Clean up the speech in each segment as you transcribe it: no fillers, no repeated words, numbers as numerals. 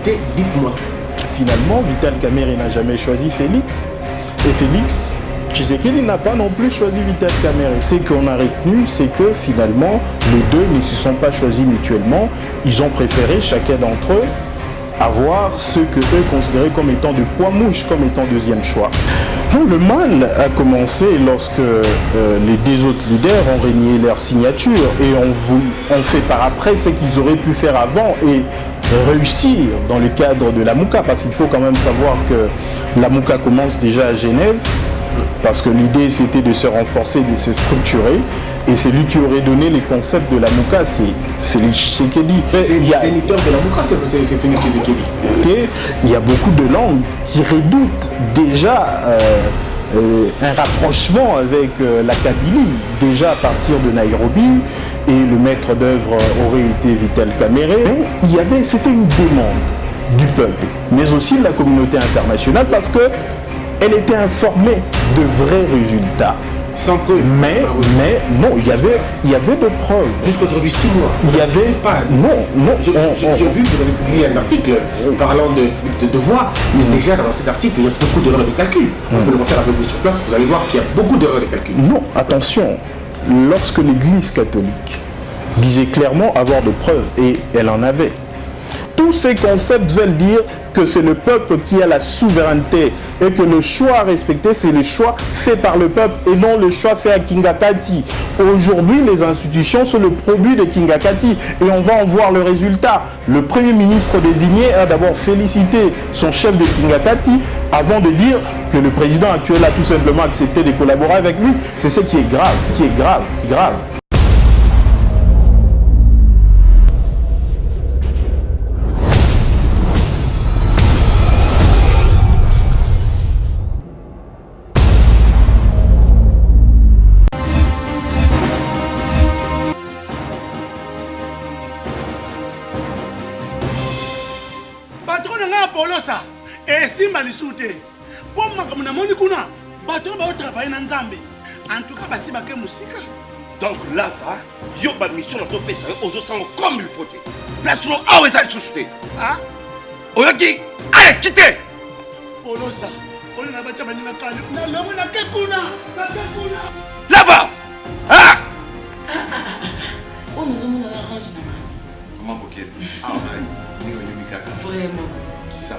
communauté, dites-moi tout. Finalement, Vital Kamerhe n'a jamais choisi Félix. Et Félix Tshisekedi n'a pas non plus choisi Vital Kamerhe. Ce qu'on a retenu, c'est que finalement, les deux ne se sont pas choisis mutuellement. Ils ont préféré, chacun d'entre eux, avoir ce que eux considéraient comme étant de poids mouche, comme étant deuxième choix. Bon, le mal a commencé lorsque les deux autres leaders ont renié leur signature et ont fait par après ce qu'ils auraient pu faire avant et réussir dans le cadre de la Mouka, parce qu'il faut quand même savoir que la Mouka commence déjà à Genève, parce que l'idée c'était de se renforcer, de se structurer, et c'est lui qui aurait donné les concepts de la Mouka, c'est Félix Tshisekedi. L'éditeur de la Mouka, c'est Félix Tshisekedi. Okay. Il y a beaucoup de langues qui redoutent déjà un rapprochement avec la Kabylie, déjà à partir de Nairobi, et le maître d'œuvre aurait été Vital Kamerhe. Mais c'était une demande du peuple, mais aussi de la communauté internationale, parce qu'elle était informée de vrais résultats. Sans preuve. Mais non, il y avait de preuves. Jusqu'aujourd'hui, 6 mois. Il y avait pas. Non. J'ai vu que vous avez publié un article parlant de voix, mais déjà dans cet article, il y a beaucoup d'erreurs de calcul. On peut le refaire avec vous sur place, vous allez voir qu'il y a beaucoup d'erreurs de calcul. Non, attention. Lorsque l'Église catholique disait clairement avoir de preuves, et elle en avait, tous ces concepts veulent dire que c'est le peuple qui a la souveraineté et que le choix à respecter, c'est le choix fait par le peuple et non le choix fait à Kingakati. Aujourd'hui, les institutions sont le produit de Kingakati et on va en voir le résultat. Le Premier ministre désigné a d'abord félicité son chef de Kingakati avant de dire que le président actuel a tout simplement accepté de collaborer avec lui. C'est ce qui est grave. En tout cas, basi bake musika. Donc là, yo ba mission na to pesa aux autres comme il faut. Place no awe za susute. Ah? Oyoki, allez quitter. Polosa. On na ba tshaba na kale. Na lomo na kekuna. Lava. Ah! On nous a arrangé na. Comment boquet? Ah ouais. Ni on yumi kaka. Vraiment. Qui ça?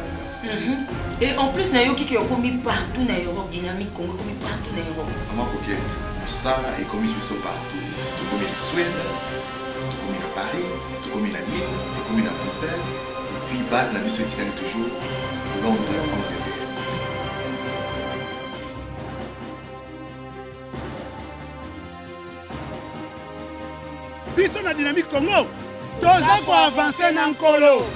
Et en plus, il y a qui ont commis partout dans l'Europe, dynamique Congo, commis partout dans l'Europe. Maman Coquette, ça est commis partout. Tout commis en Suède, tout commis à Paris, tout commis à Lille, tout commis à Bruxelles. Et puis, base la mission éthique toujours au long de la Angleterre. Biso na dynamique Congo, toza ko avancer na nkolo.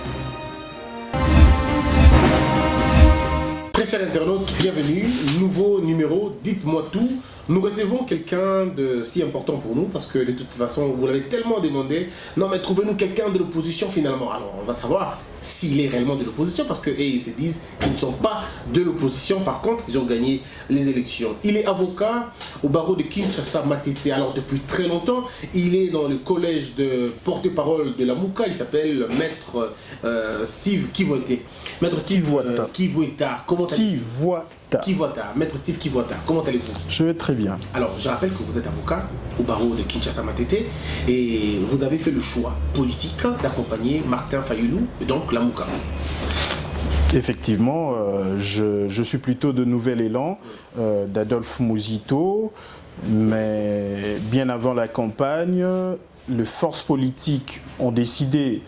Très chers internautes, bienvenue, nouveau numéro, dites-moi tout. Nous recevons quelqu'un de si important pour nous parce que de toute façon, vous l'avez tellement demandé. Non mais trouvez-nous quelqu'un de l'opposition finalement. Alors on va savoir s'il est réellement de l'opposition parce qu'ils se disent qu'ils ne sont pas de l'opposition. Par contre, ils ont gagné les élections. Il est avocat au barreau de Kinshasa Matete. Alors depuis très longtemps, il est dans le collège de porte-parole de la Mouka. Il s'appelle Maître Steve Kivueta. Maître Steve Kivueta. Comment Kivueta, Maître Steve Kivueta, comment allez-vous? Je vais très bien. Alors, je rappelle que vous êtes avocat au barreau de Kinshasa Matete et vous avez fait le choix politique d'accompagner Martin Fayulu, donc la Mouka. Effectivement, je suis plutôt de Nouvel Élan, d'Adolphe Mouzito, mais bien avant la campagne, les forces politiques ont décidé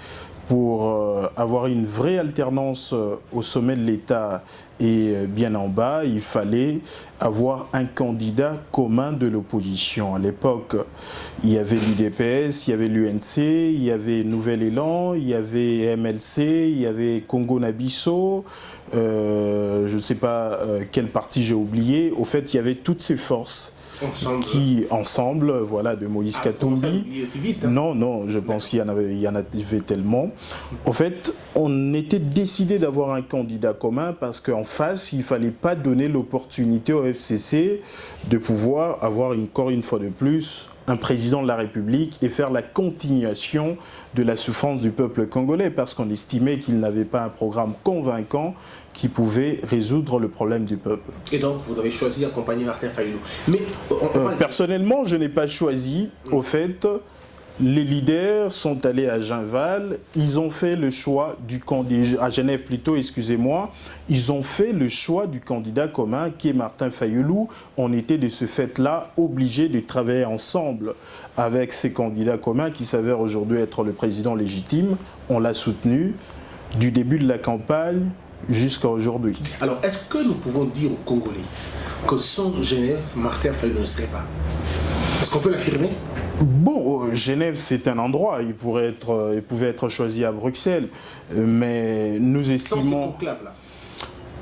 pour avoir une vraie alternance au sommet de l'État et bien en bas, il fallait avoir un candidat commun de l'opposition. À l'époque, il y avait l'UDPS, il y avait l'UNC, il y avait Nouvel Élan, il y avait MLC, il y avait Congo-Nabisso, je ne sais pas quel parti j'ai oublié. Au fait, il y avait toutes ces forces qui, ensemble, voilà, de Moïse Katumbi. Vite, hein. Non, je pense qu'il y en avait tellement. En fait, on était décidé d'avoir un candidat commun parce qu'en face, il ne fallait pas donner l'opportunité au FCC de pouvoir avoir encore une fois de plus un président de la République et faire la continuation de la souffrance du peuple congolais, parce qu'on estimait qu'il n'avait pas un programme convaincant qui pouvait résoudre le problème du peuple. Et donc, vous avez choisi d'accompagner Martin Fayulu. Mais personnellement, je n'ai pas choisi. Au fait, les leaders sont allés à Genval, ils ont fait le choix du candidat, à Genève plutôt, excusez-moi, ils ont fait le choix du candidat commun qui est Martin Fayulu. On était de ce fait-là obligés de travailler ensemble avec ces candidats communs qui s'avèrent aujourd'hui être le président légitime. On l'a soutenu du début de la campagne jusqu'à aujourd'hui. Alors, est-ce que nous pouvons dire aux Congolais que sans Genève, Martin Fayulu ne serait pas? Est-ce qu'on peut l'affirmer? Bon, Genève, c'est un endroit, il pouvait être choisi à Bruxelles, mais nous estimons... Sans ce conclave-là.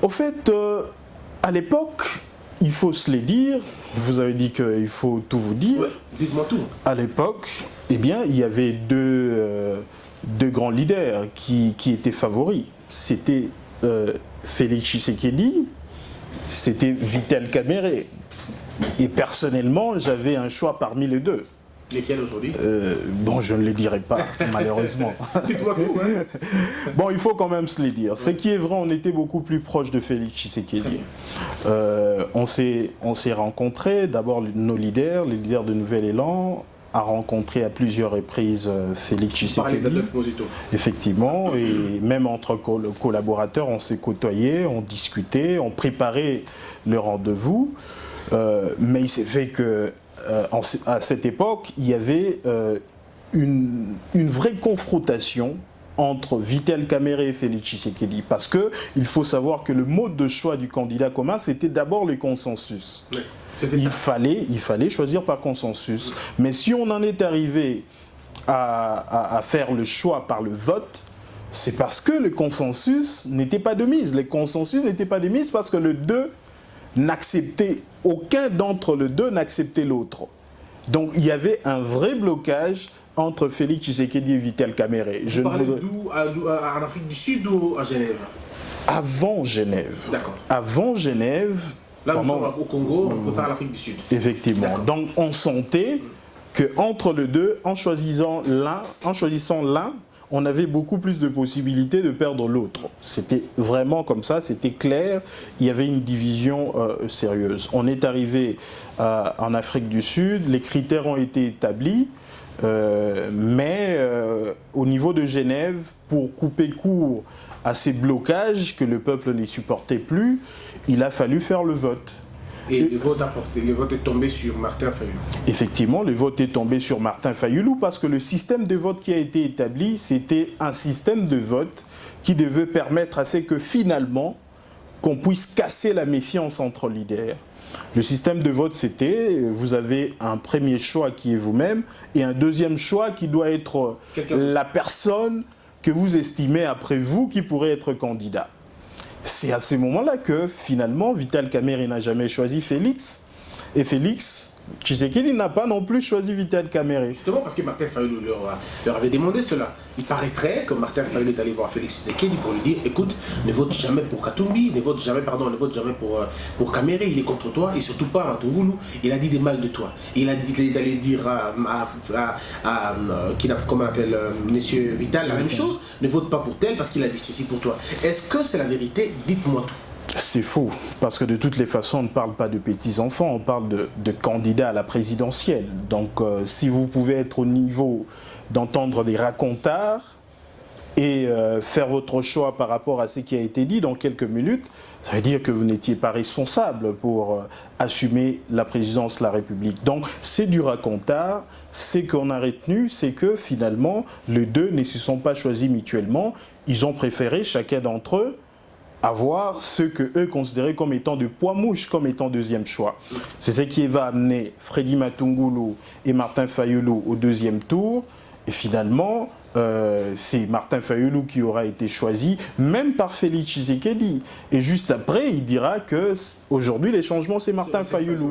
Au fait, à l'époque, il faut se les dire, vous avez dit qu'il faut tout vous dire. Ouais, dites-moi tout. À l'époque, eh bien, il y avait deux grands leaders qui étaient favoris. C'était Félix Tshisekedi, c'était Vital Kamerhe. Et personnellement, j'avais un choix parmi les deux. Lesquels aujourd'hui? Bon, je ne les dirai pas, malheureusement. Dites-moi tout, hein. Bon, il faut quand même se les dire. Ouais. Ce qui est vrai, on était beaucoup plus proche de Félix Tshisekedi. On s'est rencontrés, d'abord nos leaders, les leaders de Nouvel Élan, a rencontré à plusieurs reprises Félix Tshisekedi. Effectivement, et même entre collaborateurs, on s'est côtoyés, on discutait, on préparait le rendez-vous. Mais il s'est fait que à cette époque, il y avait une vraie confrontation entre Vital Kamerhe et Félix Tshisekedi, parce qu'il faut savoir que le mode de choix du candidat commun, c'était d'abord le consensus. Oui, il fallait choisir par consensus. Mais si on en est arrivé à faire le choix par le vote, c'est parce que le consensus n'était pas de mise. Le consensus n'était pas de mise parce que aucun d'entre les deux n'acceptait l'autre. Donc il y avait un vrai blocage entre Félix Tshisekedi et Vital Kamerhe. Vous parlez d'où, en Afrique du Sud ou à Genève? Avant Genève. D'accord. Avant Genève. Là, nous sommes au Congo, on peut parler l'Afrique du Sud. Effectivement. Donc on sentait qu'entre les deux, en choisissant l'un, on avait beaucoup plus de possibilités de perdre l'autre. C'était vraiment comme ça, c'était clair, il y avait une division sérieuse. On est arrivé en Afrique du Sud, les critères ont été établis, mais au niveau de Genève, pour couper court à ces blocages que le peuple ne supportait plus, il a fallu faire le vote. Et le vote est tombé sur Martin Fayulu. Effectivement, le vote est tombé sur Martin Fayulu parce que le système de vote qui a été établi, c'était un système de vote qui devait permettre à ce que finalement, qu'on puisse casser la méfiance entre leaders. Le système de vote, c'était, vous avez un premier choix qui est vous-même et un deuxième choix qui doit être la personne que vous estimez après vous qui pourrait être candidat. C'est à ce moment-là que, finalement, Vital Kamerhe n'a jamais choisi Félix. Et Félix Tshisekedi n'a pas non plus choisi Vital Kamerhe. Justement parce que Martin Fayulu leur avait demandé cela. Il paraîtrait que Martin Fayulu est allé voir Félix Tshisekedi pour lui dire: écoute, ne vote jamais pour Katumbi, ne vote jamais pour Kamerhe, il est contre toi, et surtout pas à Matungulu. Il a dit des mal de toi. Il a dit d'aller dire comment on appelle Monsieur Vital la même chose, ne vote pas pour tel parce qu'il a dit ceci pour toi. Est-ce que c'est la vérité? Dites-moi tout. C'est faux, parce que de toutes les façons, on ne parle pas de petits-enfants, on parle de candidats à la présidentielle. Donc, si vous pouvez être au niveau d'entendre des racontards et faire votre choix par rapport à ce qui a été dit dans quelques minutes, ça veut dire que vous n'étiez pas responsable pour assumer la présidence de la République. Donc, c'est du racontard. Ce qu'on a retenu, c'est que finalement, les deux ne se sont pas choisis mutuellement. Ils ont préféré, chacun d'entre eux, avoir ce qu'eux considéraient comme étant de poids mouche, comme étant deuxième choix. C'est ce qui va amener Freddy Matungulu et Martin Fayulu au deuxième tour. Et finalement, c'est Martin Fayulu qui aura été choisi, même par Félix Tshisekedi. Et juste après, il dira qu'aujourd'hui, les changements, c'est Martin Fayulu.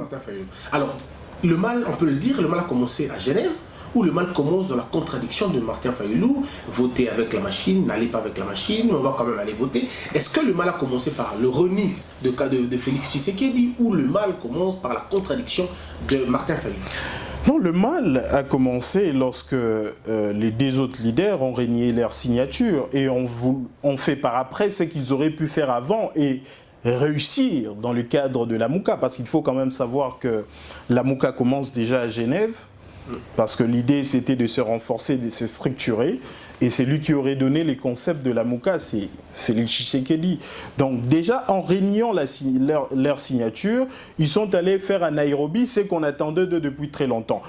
Alors, le mal, on peut le dire, le mal a commencé à Genève, où le mal commence dans la contradiction de Martin Fayulu, voter avec la machine, n'allez pas avec la machine, on va quand même aller voter. Est-ce que le mal a commencé par le reni de Félix Tshisekedi, ou le mal commence par la contradiction de Martin Fayulu? Non, le mal a commencé lorsque les deux autres leaders ont régné leur signature et ont fait par après ce qu'ils auraient pu faire avant et réussir dans le cadre de la Mouka. Parce qu'il faut quand même savoir que la Mouka commence déjà à Genève, parce que l'idée c'était de se renforcer, de se structurer. Et c'est lui qui aurait donné les concepts de la Mouka, c'est Félix Tshisekedi. Donc déjà, en régnant leur signature, ils sont allés faire à Nairobi ce qu'on attendait d'eux depuis très longtemps.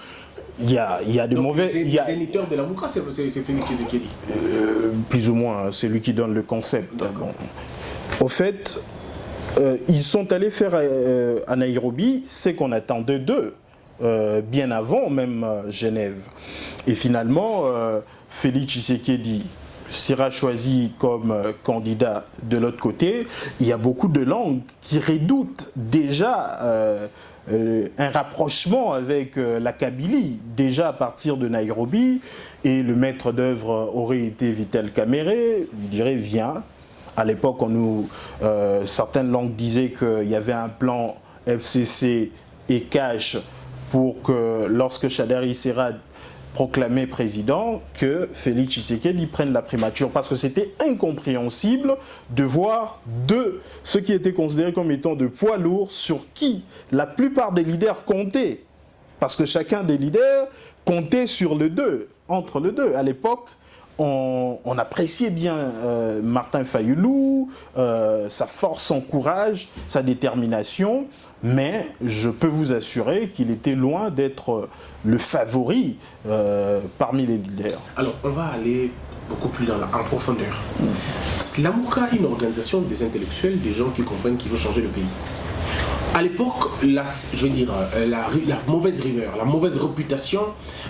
Il y a de mauvais... Le géniteur de la Mouka, c'est Félix Tshisekedi. Plus ou moins, c'est lui qui donne le concept. Bon. Au fait, ils sont allés faire à Nairobi ce qu'on attendait d'eux, bien avant même Genève. Et finalement... Félix Tshisekedi sera choisi comme candidat de l'autre côté. Il y a beaucoup de langues qui redoutent déjà un rapprochement avec la Kabylie, déjà à partir de Nairobi. Et le maître d'œuvre aurait été Vital Kamerhe. Il dirait viens. À l'époque, certaines langues disaient qu'il y avait un plan FCC et cash pour que lorsque Shadari sera proclamé président, que Félix Tshisekedi prenne la primature, parce que c'était incompréhensible de voir ceux qui étaient considérés comme étant de poids lourds sur qui la plupart des leaders comptaient, parce que chacun des leaders comptait sur entre le deux. À l'époque, on appréciait bien Martin Fayulu, sa force, son courage, sa détermination, mais je peux vous assurer qu'il était loin d'être le favori parmi les leaders. Alors, on va aller beaucoup plus en profondeur. La Mouka est une organisation des intellectuels, des gens qui comprennent qu'il faut changer le pays. À l'époque, la mauvaise rumeur, la mauvaise réputation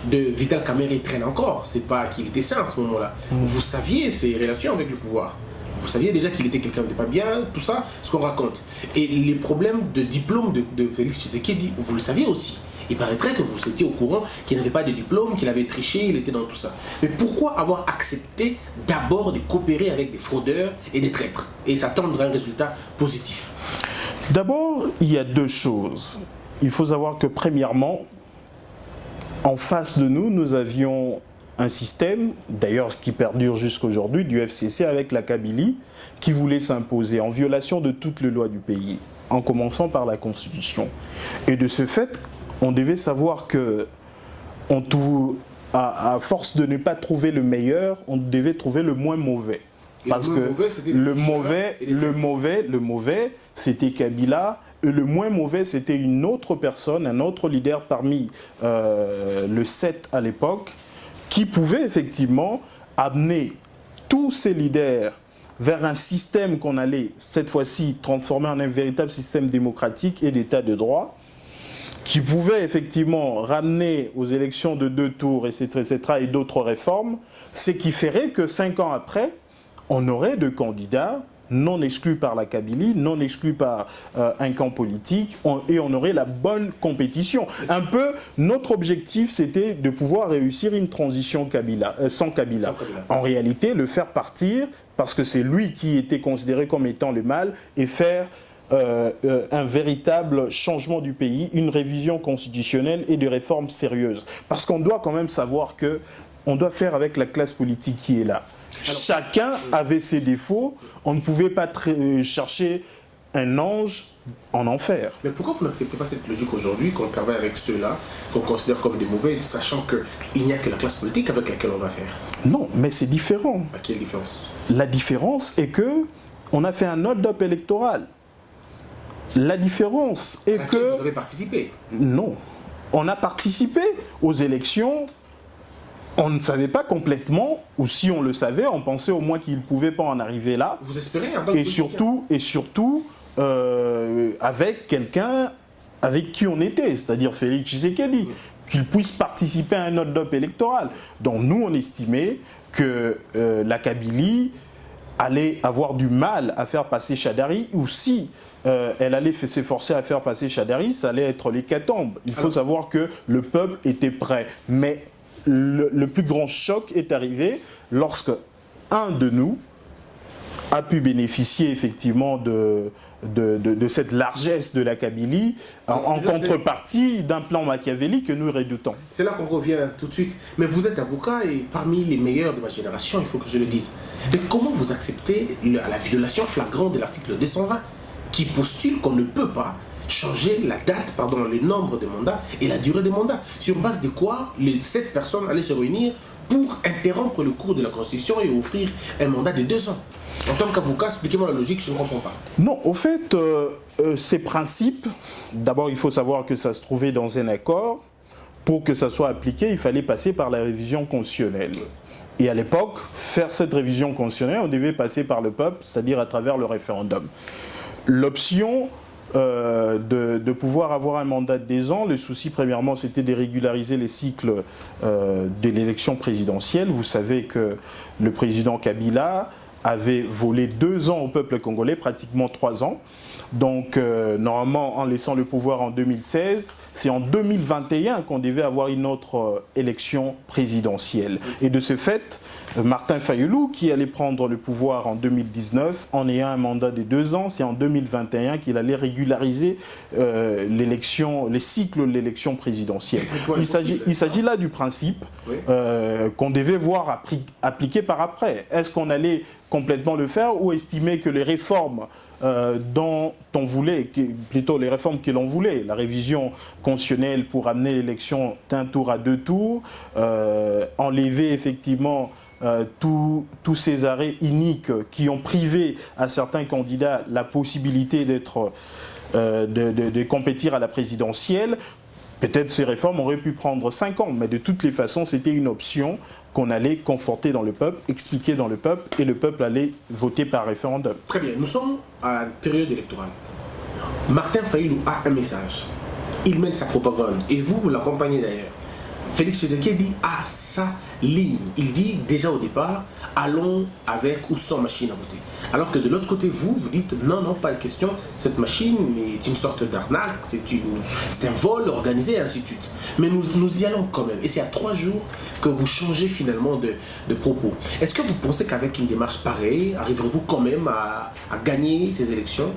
de Vital Kamerhe traîne encore. C'est pas qu'il était sain à ce moment-là. Vous saviez ses relations avec le pouvoir. Vous saviez déjà qu'il était quelqu'un de pas bien, tout ça, ce qu'on raconte. Et les problèmes de diplôme de Félix Tshisekedi, vous le saviez aussi. Il paraîtrait que vous étiez au courant qu'il n'avait pas de diplôme, qu'il avait triché, il était dans tout ça. Mais pourquoi avoir accepté d'abord de coopérer avec des fraudeurs et des traîtres et s'attendre à un résultat positif? D'abord, il y a deux choses. Il faut savoir que premièrement, en face de nous, nous avions un système, d'ailleurs ce qui perdure jusqu'à aujourd'hui, du FCC avec la Kabylie, qui voulait s'imposer en violation de toutes les lois du pays, en commençant par la Constitution. Et de ce fait, on devait savoir que, à force de ne pas trouver le meilleur, on devait trouver le moins mauvais. Parce que le mauvais, c'était Kabila, et le moins mauvais, c'était une autre personne, un autre leader parmi le 7 à l'époque, qui pouvait effectivement amener tous ces leaders vers un système qu'on allait, cette fois-ci, transformer en un véritable système démocratique et d'état de droit, qui pouvait effectivement ramener aux élections de 2 tours, etc., et d'autres réformes, ce qui ferait que 5 ans après, on aurait 2 candidats non exclus par la Kabylie, non exclus par un camp politique, et on aurait la bonne compétition. Un peu, notre objectif, c'était de pouvoir réussir une transition sans Kabila. En réalité, le faire partir, parce que c'est lui qui était considéré comme étant le mal, et faire un véritable changement du pays, une révision constitutionnelle et des réformes sérieuses. Parce qu'on doit quand même savoir que on doit faire avec la classe politique qui est là. Chacun avait ses défauts, on ne pouvait pas chercher un ange en enfer. Mais pourquoi vous n'acceptez pas cette logique aujourd'hui, qu'on travaille avec ceux-là, qu'on considère comme des mauvais, sachant qu'il n'y a que la classe politique avec laquelle on va faire? Non, mais c'est différent. À quelle différence? La différence est que on a fait un hold-up électoral. La différence est que... Vous avez participé? Non. On a participé aux élections. On ne savait pas complètement, ou si on le savait, on pensait au moins qu'il ne pouvait pas en arriver là. Vous espérez et surtout avec quelqu'un avec qui on était, c'est-à-dire Félix Tshisekedi, qu'il puisse participer à un hold-up électoral. Donc nous, on estimait que la Kabylie allait avoir du mal à faire passer Shadari, ou si elle allait s'efforcer à faire passer Shadari, ça allait être l'hécatombe. Il faut savoir que le peuple était prêt. Mais le plus grand choc est arrivé lorsque un de nous a pu bénéficier effectivement de cette largesse de la Kabylie en contrepartie d'un plan machiavélique que nous redoutons. C'est là qu'on revient tout de suite. Mais vous êtes avocat et parmi les meilleurs de ma génération, il faut que je le dise. Mais comment vous acceptez la violation flagrante de l'article 220 qui postule qu'on ne peut pas changer la date, le nombre de mandats et la durée des mandats, sur base de quoi les 7 personnes allaient se réunir pour interrompre le cours de la Constitution et offrir un mandat de 2 ans. En tant qu'avocat, expliquez-moi la logique, je ne comprends pas. Non, au fait, ces principes, d'abord il faut savoir que ça se trouvait dans un accord. Pour que ça soit appliqué, il fallait passer par la révision constitutionnelle. Et à l'époque, faire cette révision constitutionnelle, on devait passer par le peuple, c'est-à-dire à travers le référendum. L'option de pouvoir avoir un mandat de 2 ans, le souci premièrement c'était de régulariser les cycles de l'élection présidentielle. Vous savez que le président Kabila avait volé 2 ans au peuple congolais, pratiquement 3 ans. Donc normalement en laissant le pouvoir en 2016, c'est en 2021 qu'on devait avoir une autre élection présidentielle. Et de ce fait, Martin Fayulu, qui allait prendre le pouvoir en 2019, en ayant un mandat de 2 ans, c'est en 2021 qu'il allait régulariser les cycles de l'élection présidentielle. Il s'agit là du principe qu'on devait voir appliqué par après. Est-ce qu'on allait complètement le faire ou estimer que les réformes dont on voulait, plutôt les réformes que l'on voulait, la révision constitutionnelle pour amener l'élection d'un tour à 2 tours, enlever effectivement tous ces arrêts iniques qui ont privé à certains candidats la possibilité de compétir à la présidentielle. Peut-être ces réformes auraient pu prendre 5 ans, mais de toutes les façons, c'était une option qu'on allait conforter dans le peuple, expliquer dans le peuple, et le peuple allait voter par référendum. Très bien, nous sommes à la période électorale. Martin Fayulu a un message. Il mène sa propagande, et vous l'accompagnez d'ailleurs. Félix Tshisekedi a sa ligne. Il dit déjà au départ, allons avec ou sans machine à voter. Alors que de l'autre côté, vous dites non, pas de question, cette machine est une sorte d'arnaque, c'est un vol organisé, et ainsi de suite. Mais nous y allons quand même. Et c'est à 3 jours que vous changez finalement de propos. Est-ce que vous pensez qu'avec une démarche pareille, arriverez-vous quand même à gagner ces élections?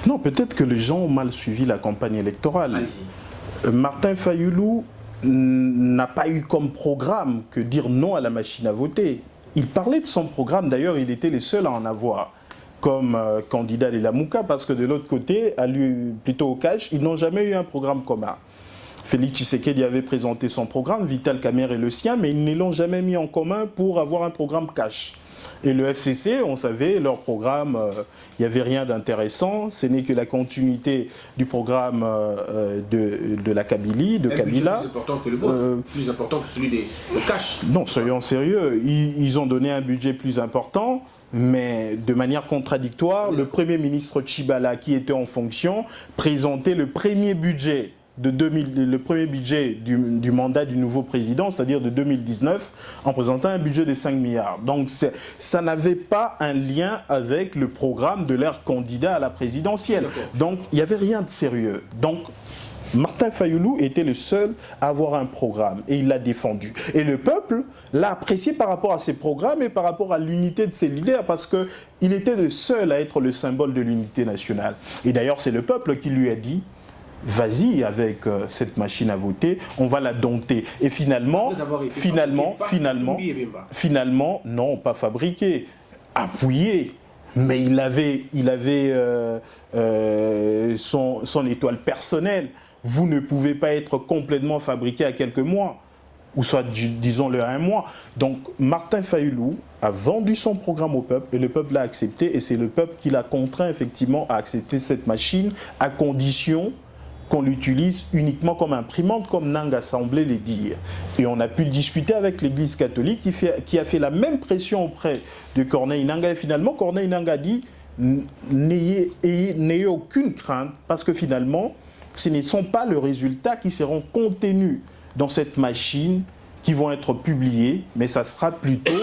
Non, peut-être que les gens ont mal suivi la campagne électorale. Allez-y. Martin Fayulu n'a pas eu comme programme que dire non à la machine à voter. Il parlait de son programme, d'ailleurs il était le seul à en avoir comme candidat de la Mouka, parce que de l'autre côté, plutôt au cash, ils n'ont jamais eu un programme commun. Félix Tshisekedi avait présenté son programme, Vital Kamerhe et le sien, mais ils ne l'ont jamais mis en commun pour avoir un programme cash. Et le FCC, on savait, leur programme, il n'y avait rien d'intéressant. Ce n'est que la continuité du programme de la Kabylie, de Kabila. Plus important que le vôtre, plus important que celui de cash. Non, soyons sérieux. Ils ont donné un budget plus important, mais de manière contradictoire. Le Premier ministre Tshibala, qui était en fonction, présentait le premier budget du mandat du nouveau président, c'est-à-dire de 2019, en présentant un budget de 5 milliards. Donc ça n'avait pas un lien avec le programme de leur candidat à la présidentielle. Donc il n'y avait rien de sérieux. Donc Martin Fayulu était le seul à avoir un programme et il l'a défendu. Et le peuple l'a apprécié par rapport à ses programmes et par rapport à l'unité de ses leaders, parce qu'il était le seul à être le symbole de l'unité nationale. Et d'ailleurs c'est le peuple qui lui a dit: vas-y avec cette machine à voter, on va la dompter. Et finalement, non, pas fabriqué, appuyé. Mais il avait son étoile personnelle. Vous ne pouvez pas être complètement fabriqué à quelques mois, ou soit, disons-le, à 1 mois. Donc, Martin Fayulu a vendu son programme au peuple, et le peuple l'a accepté, et c'est le peuple qui l'a contraint, effectivement, à accepter cette machine, à condition qu'on l'utilise uniquement comme imprimante, comme Nanga semblait le dire. Et on a pu discuter avec l'Église catholique qui a fait la même pression auprès de Corneille Nangaa. Et finalement, Corneille Nangaa dit: n'ayez aucune crainte, parce que finalement, ce ne sont pas les résultats qui seront contenus dans cette machine qui vont être publiés, mais ça sera plutôt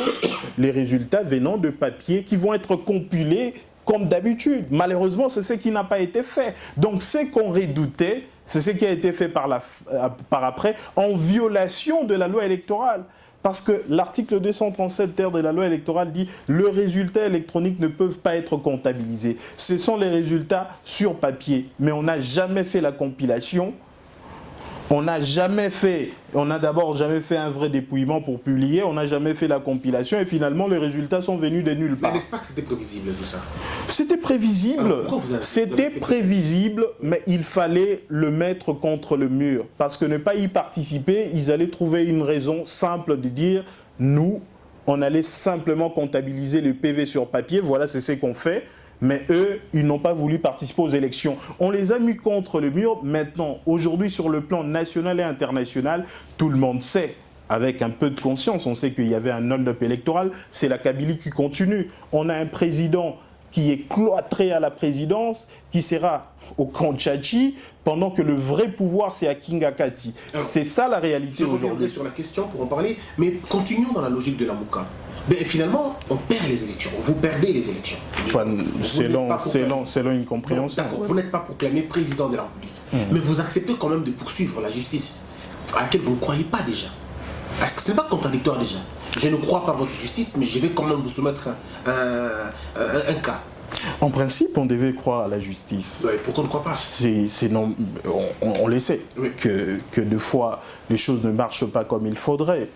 les résultats venant de papier qui vont être compilés comme d'habitude. Malheureusement, c'est ce qui n'a pas été fait. Donc, ce qu'on redoutait, c'est ce qui a été fait par après, en violation de la loi électorale. Parce que l'article 237 de la loi électorale dit « Le résultat électronique ne peuvent pas être comptabilisés. Ce sont les résultats sur papier. » Mais on n'a jamais fait la compilation. On n'a d'abord jamais fait un vrai dépouillement pour publier, on n'a jamais fait la compilation et finalement les résultats sont venus de nulle part. Mais n'est-ce pas que c'était prévisible tout ça? C'était prévisible, mais il fallait le mettre contre le mur. Parce que ne pas y participer, ils allaient trouver une raison simple de dire « Nous, on allait simplement comptabiliser le PV sur papier, voilà c'est ce qu'on fait ». Mais eux, ils n'ont pas voulu participer aux élections. On les a mis contre le mur. Maintenant, aujourd'hui, sur le plan national et international, tout le monde sait, avec un peu de conscience, on sait qu'il y avait un hold-up électoral, c'est la Kabylie qui continue. On a un président qui est cloîtré à la présidence, qui sera au Kanchachi, pendant que le vrai pouvoir, c'est à Kingakati. C'est ça la réalité aujourd'hui. Je reviendrai sur la question pour en parler, mais continuons dans la logique de la Mouka. Mais finalement, on perd les élections. Vous perdez les élections. Selon une compréhension. D'accord, vous n'êtes pas proclamé président de la République. Mais vous acceptez quand même de poursuivre la justice à laquelle vous ne croyez pas déjà. Est-ce que ce n'est pas contradictoire déjà? Je ne crois pas à votre justice, mais je vais quand même vous soumettre un cas. En principe, on devait croire à la justice. Ouais, pourquoi on ne croit pas? On le sait, oui. que des fois, les choses ne marchent pas comme il faudrait.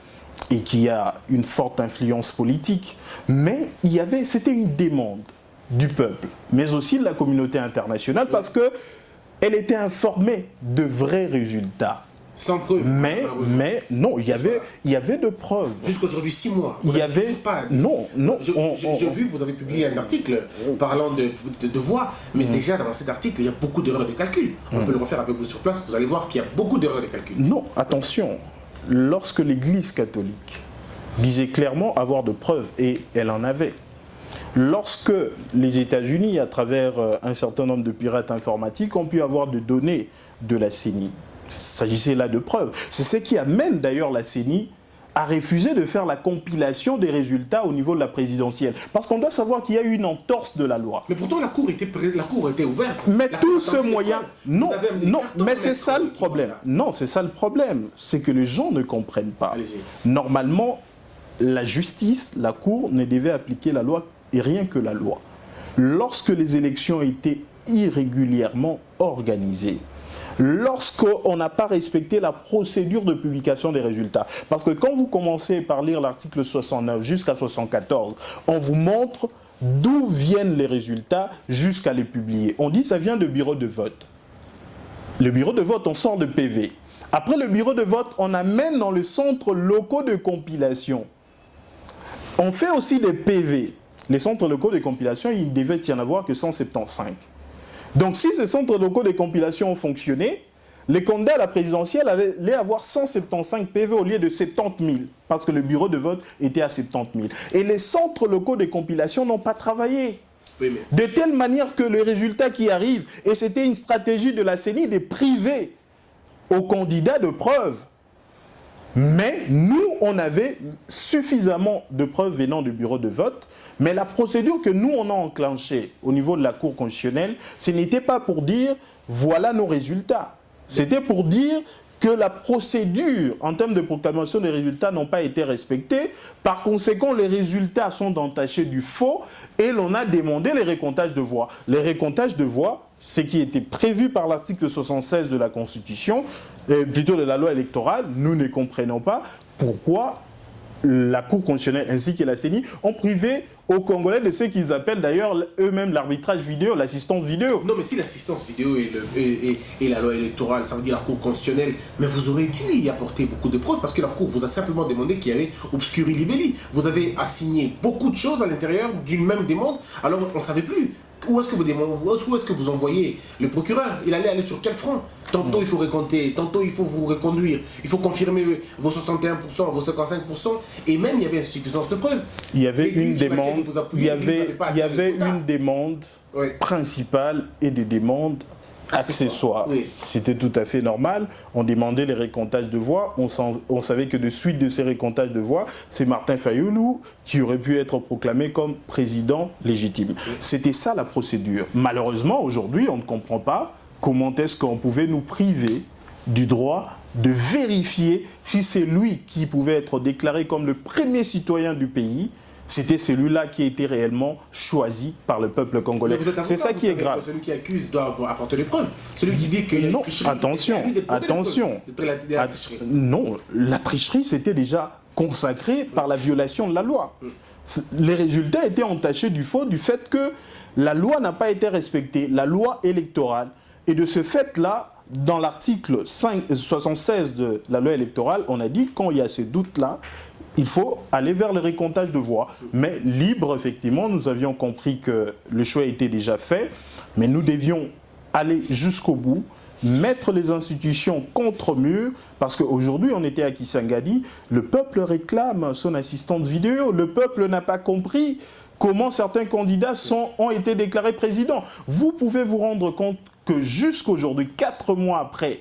Et qu'il y a une forte influence politique, mais c'était une demande du peuple, mais aussi de la communauté internationale, parce qu'elle était informée de vrais résultats. Sans preuve. Mais non, il y avait de preuves. Jusqu'aujourd'hui, 6 mois. Il y avait... Non. J'ai vu, vous avez publié un article parlant de voix, mais déjà dans cet article, il y a beaucoup d'erreurs de calcul. On peut le refaire avec vous sur place, vous allez voir qu'il y a beaucoup d'erreurs de calcul. Non, attention. Lorsque l'Église catholique disait clairement avoir de preuves, et elle en avait, lorsque les États-Unis, à travers un certain nombre de pirates informatiques, ont pu avoir des données de la CENI, il s'agissait là de preuves. C'est ce qui amène d'ailleurs la CENI à refuser de faire la compilation des résultats au niveau de la présidentielle. Parce qu'on doit savoir qu'il y a eu une entorse de la loi. Mais pourtant la cour était ouverte. Mais tout ce moyen... Non, mais c'est ça le problème. Non, c'est ça le problème. C'est que les gens ne comprennent pas. Normalement, la justice, la cour, ne devait appliquer la loi et rien que la loi. Lorsque les élections étaient irrégulièrement organisées, lorsqu'on n'a pas respecté la procédure de publication des résultats. Parce que quand vous commencez par lire l'article 69 jusqu'à 74, on vous montre d'où viennent les résultats jusqu'à les publier. On dit que ça vient de bureau de vote. Le bureau de vote, on sort de PV. Après le bureau de vote, on amène dans le centre locaux de compilation. On fait aussi des PV. Les centres locaux de compilation, il devait y en avoir que 175. Donc si ces centres locaux de compilation ont fonctionné, les candidats à la présidentielle allaient avoir 175 PV au lieu de 70 000, parce que le bureau de vote était à 70 000. Et les centres locaux de compilation n'ont pas travaillé. Oui, mais... De telle manière que le résultat qui arrive, et c'était une stratégie de la CENI de priver aux candidats de preuves. Mais nous, on avait suffisamment de preuves venant du bureau de vote. Mais la procédure que nous, on a enclenchée au niveau de la Cour constitutionnelle, ce n'était pas pour dire « voilà nos résultats ». C'était pour dire que la procédure en termes de proclamation des résultats n'ont pas été respectées. Par conséquent, les résultats sont entachés du faux et l'on a demandé les recomptages de voix. Les recomptages de voix, ce qui était prévu par l'article 76 de la Constitution, plutôt de la loi électorale, nous ne comprenons pas pourquoi la Cour constitutionnelle ainsi que la CENI ont privé aux Congolais de ce qu'ils appellent d'ailleurs eux-mêmes l'arbitrage vidéo, l'assistance vidéo. Non mais si l'assistance vidéo et la loi électorale, ça veut dire la Cour constitutionnelle, mais vous aurez dû y apporter beaucoup de preuves parce que la Cour vous a simplement demandé qu'il y avait obscuri libelli. Vous avez assigné beaucoup de choses à l'intérieur d'une même demande, alors on ne savait plus. Où est-ce que vous envoyez le procureur? Il allait aller sur quel front? Tantôt il faut recompter, tantôt il faut vous reconduire, il faut confirmer vos 61%, vos 55%, et même il y avait insuffisance de preuves. Il y avait une demande, une demande principale et des demandes accessoires. Oui. C'était tout à fait normal. On demandait les recomptages de voix. On savait que de suite de ces recomptages de voix, c'est Martin Fayoulou qui aurait pu être proclamé comme président légitime. Oui. C'était ça la procédure. Malheureusement, aujourd'hui, on ne comprend pas comment est-ce qu'on pouvait nous priver du droit de vérifier si c'est lui qui pouvait être déclaré comme le premier citoyen du pays. C'était celui-là qui a été réellement choisi par le peuple congolais. C'est ça qui est grave. Celui qui accuse doit apporter les preuves. Celui qui dit que... Non, attention. Non, la tricherie, c'était déjà consacré par la violation de la loi. Les résultats étaient entachés du fait que la loi n'a pas été respectée, la loi électorale. Et de ce fait-là, dans l'article 76 de la loi électorale, on a dit quand il y a ces doutes-là, il faut aller vers le récomptage de voix. Mais libre, effectivement, nous avions compris que le choix était déjà fait, mais nous devions aller jusqu'au bout, mettre les institutions contre mur, parce qu'aujourd'hui, on était à Kisangani, le peuple réclame son assistante vidéo, le peuple n'a pas compris comment certains candidats ont été déclarés présidents. Vous pouvez vous rendre compte que jusqu'aujourd'hui, 4 mois après,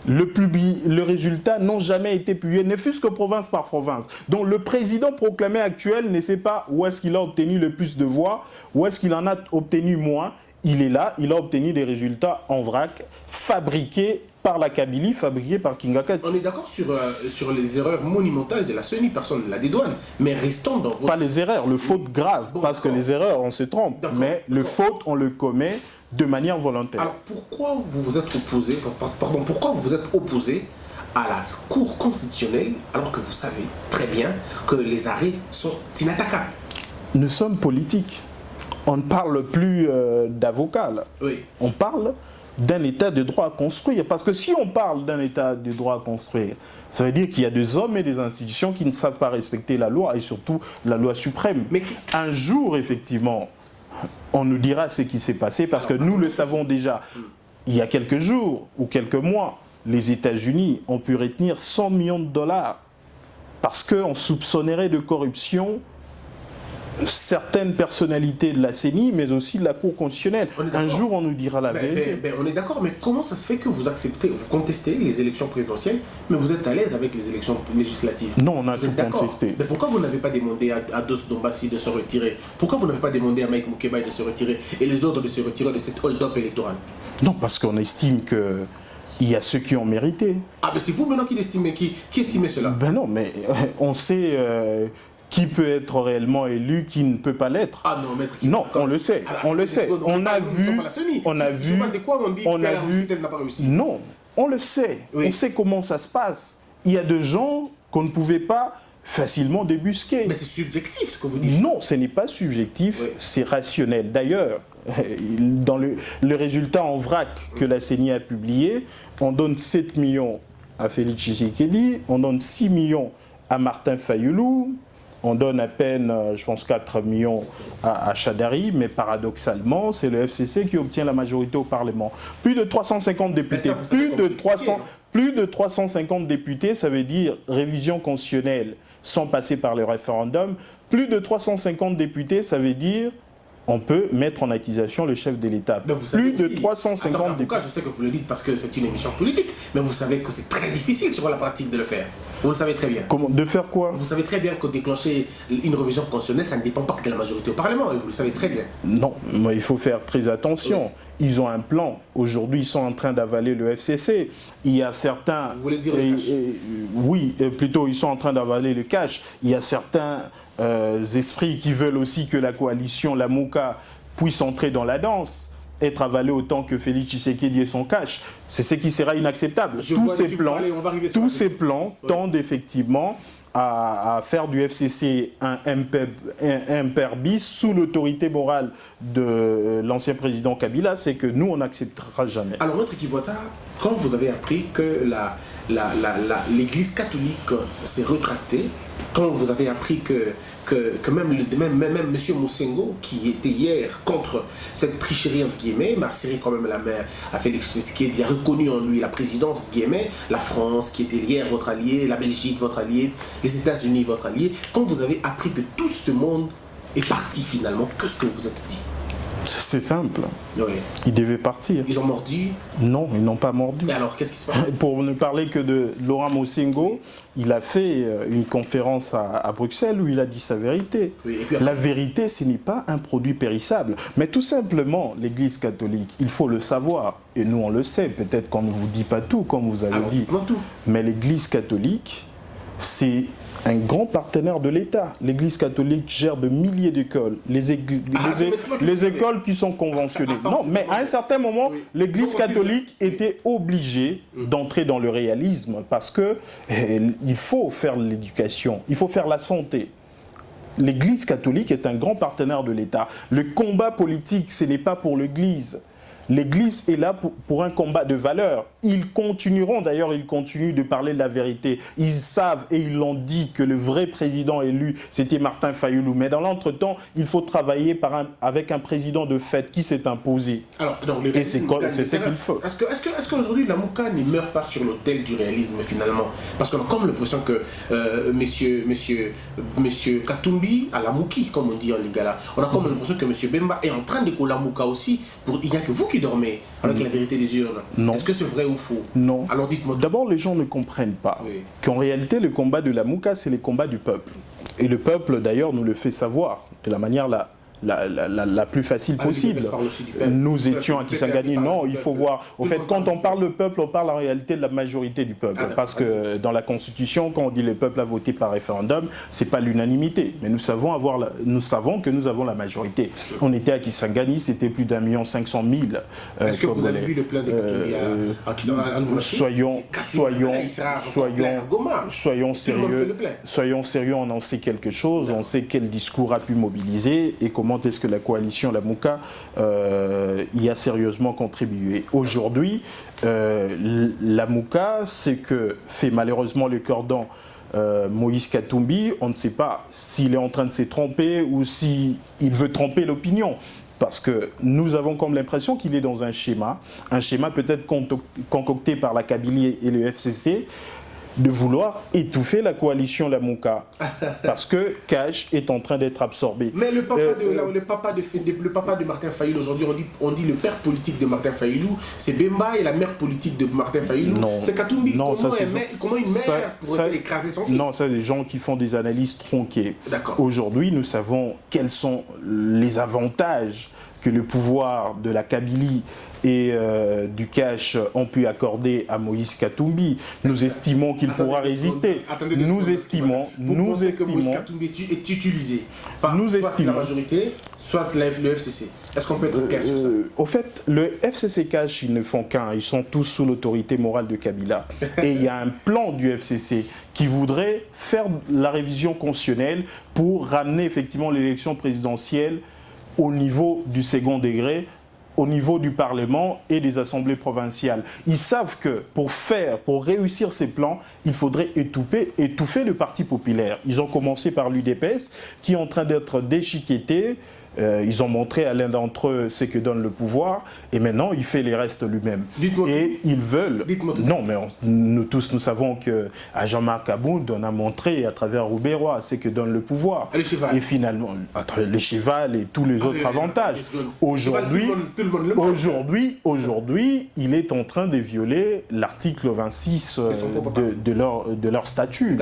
le résultat n'a jamais été publié, ne fût-ce que province par province. Donc le président proclamé actuel ne sait pas où est-ce qu'il a obtenu le plus de voix, où est-ce qu'il en a obtenu moins. Il est là, il a obtenu des résultats en vrac, fabriqués par la Kabylie, fabriqués par Kingakati. On est d'accord sur les erreurs monumentales de la CENI, personne ne la dédouane, mais restons dans votre... Pas les erreurs, le faute grave, parce que les erreurs, on se trompe, mais le faute, on le commet de manière volontaire. Alors pourquoi vous vous êtes opposé à la Cour constitutionnelle alors que vous savez très bien que les arrêts sont inattaquables? Nous sommes politiques. On ne parle plus d'avocats, là. Oui. On parle d'un état de droit à construire. Parce que si on parle d'un état de droit à construire, ça veut dire qu'il y a des hommes et des institutions qui ne savent pas respecter la loi, et surtout la loi suprême. Mais un jour, effectivement, on nous dira ce qui s'est passé, parce que nous le savons déjà. Il y a quelques jours ou quelques mois, les États-Unis ont pu retenir 100 millions de dollars parce qu'on soupçonnerait de corruption certaines personnalités de la CENI, mais aussi de la Cour constitutionnelle. Un jour, on nous dira la vérité. On est d'accord, mais comment ça se fait que vous contestez les élections présidentielles, mais vous êtes à l'aise avec les élections législatives? Non, on a tout contesté. Mais pourquoi vous n'avez pas demandé à Dos Dombassi de se retirer? Pourquoi vous n'avez pas demandé à Mike Moukebaï de se retirer et les autres de se retirer de cette hold-up électorale? Non, parce qu'on estime que il y a ceux qui ont mérité. Ah, mais c'est vous maintenant qui estimez cela? Ben non, mais on sait... qui peut être réellement élu, qui ne peut pas l'être. Ah non, maître. Non, on le sait, on le sait. On a vu, non, on le sait. Oui. On sait comment ça se passe. Il y a des gens qu'on ne pouvait pas facilement débusquer. Mais c'est subjectif ce que vous dites. Non, ce n'est pas subjectif, oui. C'est rationnel. D'ailleurs, dans le résultat en vrac que la CENI a publié, on donne 7 millions à Félix Tshisekedi, on donne 6 millions à Martin Fayoulou, on donne à peine, je pense, 4 millions à Chadari, mais paradoxalement, c'est le FCC qui obtient la majorité au Parlement. Plus de 350 députés, plus de 350 députés, ça veut dire révision constitutionnelle sans passer par le référendum. Plus de 350 députés, ça veut dire on peut mettre en accusation le chef de l'État. Plus de 350 députés. Je sais que vous le dites parce que c'est une émission politique, mais vous savez que c'est très difficile sur la pratique de le faire. Vous le savez très bien. Comment, de faire quoi? Vous savez très bien que déclencher une révision constitutionnelle, ça ne dépend pas que de la majorité au Parlement, et vous le savez très bien. Non, mais il faut faire très attention. Oui. Ils ont un plan. Aujourd'hui, ils sont en train d'avaler le FCC. Il y a certains... Vous voulez dire le cash? Oui, plutôt, ils sont en train d'avaler le cash. Il y a certains esprits qui veulent aussi que la coalition, la MOUCA, puisse entrer dans la danse, être avalé autant que Félix Tshisekedi et son cash. C'est ce qui sera inacceptable. Tous ces plans tendent effectivement à faire du FCC un MPR bis sous l'autorité morale de l'ancien président Kabila. C'est que nous, on n'acceptera jamais. Alors, notre Kivota, quand vous avez appris que l'Église catholique s'est rétractée, quand vous avez appris que même M. Moussengo, qui était hier contre cette tricherie, entre guillemets, m'a serré quand même la main à Félix Tshisekedi, a reconnu en lui la présidence, entre guillemets, la France, qui était hier votre allié, la Belgique, votre allié, les États-Unis, votre allié, quand vous avez appris que tout ce monde est parti finalement, qu'est-ce que vous vous êtes dit? C'est simple. Oui. Ils devaient partir. Ils ont mordu. Non, ils n'ont pas mordu. Et alors, qu'est-ce qui se passe? Pour ne parler que de Laurent Mosengo, il a fait une conférence à Bruxelles où il a dit sa vérité. Oui, et puis après... La vérité, ce n'est pas un produit périssable. Mais tout simplement, l'Église catholique, il faut le savoir. Et nous, on le sait. Peut-être qu'on ne vous dit pas tout, comme vous avez dit. Tout. Mais l'Église catholique, c'est un grand partenaire de l'État. L'Église catholique gère de milliers d'écoles. Les écoles qui sont conventionnées. Non, mais à un certain moment, l'Église catholique était obligée d'entrer dans le réalisme parce que il faut faire l'éducation, il faut faire la santé. L'Église catholique est un grand partenaire de l'État. Le combat politique, ce n'est pas pour l'Église. L'Église est là pour un combat de valeurs. Ils continueront, d'ailleurs, ils continuent de parler de la vérité. Ils savent et ils l'ont dit que le vrai président élu, c'était Martin Fayulu. Mais dans l'entretemps, il faut travailler avec un président de fait qui s'est imposé. Alors, donc, et c'est ce qu'il faut. Est-ce qu'aujourd'hui, la Mouka ne meurt pas sur l'autel du réalisme, finalement? Parce qu'on a comme l'impression que monsieur Katumbi a la Mouki, comme on dit en Lingala. On a comme l'impression que monsieur Bemba est en train de coller la Mouka aussi. Il n'y a que vous qui dormez avec la vérité des urnes. Non. Est-ce que c'est vrai ou faux? Non. Alors dites-moi. D'abord, les gens ne comprennent pas qu'en réalité, le combat de la Mouka, c'est le combat du peuple. Et le peuple, d'ailleurs, nous le fait savoir de la manière la plus facile possible. Nous étions à Kisangani. Non, il faut voir. Au fait, quand on parle de peuple, on parle en réalité de la majorité du peuple. Parce que dans la Constitution, quand on dit le peuple a voté par référendum, ce n'est pas l'unanimité. Mais nous savons que nous avons la majorité. On était à Kisangani, c'était plus d'1,5 million. Est-ce que vous avez vu le plan de Kisangani? Soyons sérieux. Soyons sérieux, on en sait quelque chose. On sait quel discours a pu mobiliser et comment est-ce que la coalition, la Mouka, y a sérieusement contribué. Aujourd'hui, la Mouka, c'est que fait malheureusement le cordon Moïse Katumbi, on ne sait pas s'il est en train de se tromper ou s'il veut tromper l'opinion. Parce que nous avons comme l'impression qu'il est dans un schéma peut-être concocté par la Kabylie et le FCC, de vouloir étouffer la coalition La Mouka parce que Cash est en train d'être absorbé. Mais le papa de Martin Fayulu, aujourd'hui on dit le père politique de Martin Fayulu, c'est Bemba, et la mère politique de Martin Fayulu, c'est Katumbi. Comment une mère pourrait écraser son fils? Non, ça, c'est des gens qui font des analyses tronquées. Aujourd'hui, nous savons quels sont les avantages que le pouvoir de la Kabylie et du Cash ont pu accorder à Moïse Katumbi. Nous estimons qu'il pourra résister. Nous estimons que Moïse Katumbi est utilisé par soit la majorité, soit le FCC. Est-ce qu'on peut être clair sur ça? Au fait, le FCC Cash, ils ne font qu'un. Ils sont tous sous l'autorité morale de Kabila. Et il y a un plan du FCC qui voudrait faire la révision constitutionnelle pour ramener effectivement l'élection présidentielle au niveau du second degré, au niveau du Parlement et des assemblées provinciales. Ils savent que pour réussir ces plans, il faudrait étouffer le Parti populaire. Ils ont commencé par l'UDPS, qui est en train d'être déchiqueté. Ils ont montré à l'un d'entre eux ce que donne le pouvoir, et maintenant il fait les restes lui-même. Et ils veulent... Non, mais nous tous, nous savons qu'à Jean-Marc Aboud, on a montré à travers Roubaix-Roy ce que donne le pouvoir. Et finalement, les cheval et tous les autres avantages. Aujourd'hui, il est en train de violer l'article 26 de leur statut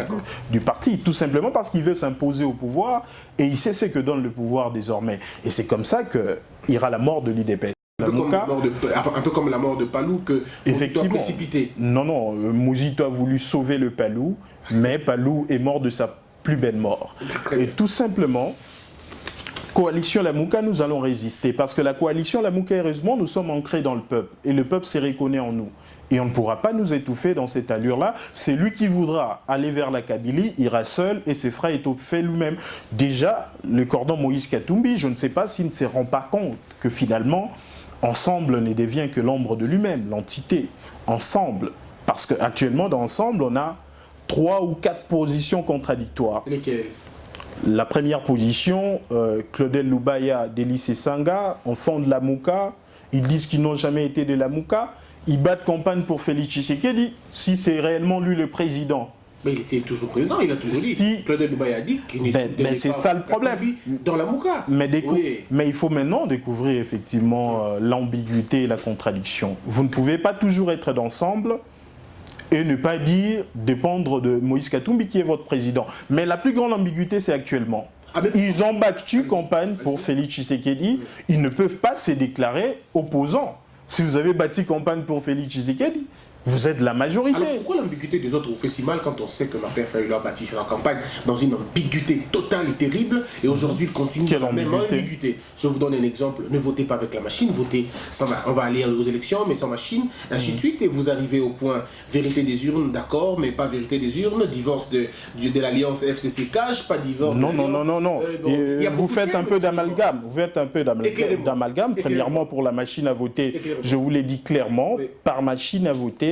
du parti, tout simplement parce qu'il veut s'imposer au pouvoir, et il sait ce que donne le pouvoir désormais. Et c'est comme ça qu'ira la mort de l'IDP. Un peu comme la mort de Palou, que Mouzito a précipité. Non, Mouzito a voulu sauver le Palou, mais Palou est mort de sa plus belle mort. Et tout simplement, coalition La Mouka, nous allons résister. Parce que la coalition La Mouka, heureusement, nous sommes ancrés dans le peuple. Et le peuple se reconnaît en nous. Et on ne pourra pas nous étouffer dans cette allure-là. C'est lui qui voudra aller vers la Kabylie, ira seul et se fera étouffer lui-même. Déjà, le cordon Moïse Katumbi, je ne sais pas s'il ne se rend pas compte que finalement, Ensemble ne devient que l'ombre de lui-même, l'entité. Ensemble. Parce qu'actuellement, dans Ensemble, on a 3 ou 4 positions contradictoires. Lesquelles? La première position, Claudel Loubaya, Délice Sanga, enfants de la Mouka, ils disent qu'ils n'ont jamais été de la Mouka. Ils battent campagne pour Félix Tshisekedi, si c'est réellement lui le président. Mais il était toujours président, il a toujours dit. Si- Claude Loubaye a dit qu'il ne Mais c'est ça le problème. Dans la Mouka. Mais il faut maintenant découvrir effectivement l'ambiguïté et la contradiction. Vous ne pouvez pas toujours être ensemble et ne pas dire dépendre de Moïse Katumbi qui est votre président. Mais la plus grande ambiguïté, c'est actuellement. Ils ont battu campagne pour Félix Tshisekedi. Ils ne peuvent pas se déclarer opposants. Si vous avez bâti campagne pour Félix Tshisekedi, vous êtes la majorité. Alors pourquoi l'ambiguïté des autres vous fait si mal quand on sait que Martin Fayulu a bâti sa campagne dans une ambiguïté totale et terrible et aujourd'hui il continue Quelle dans la même ambiguïté. Je vous donne un exemple, ne votez pas avec la machine, votez sans on va aller aux élections mais sans machine, ainsi de suite et vous arrivez au point vérité des urnes, d'accord, mais pas vérité des urnes, divorce de l'alliance FCC Cash, pas divorce. Non. Vous faites un peu d'amalgame. Vous faites un peu d'amalgame. Premièrement, pour la machine à voter, je vous l'ai dit clairement, par machine à voter,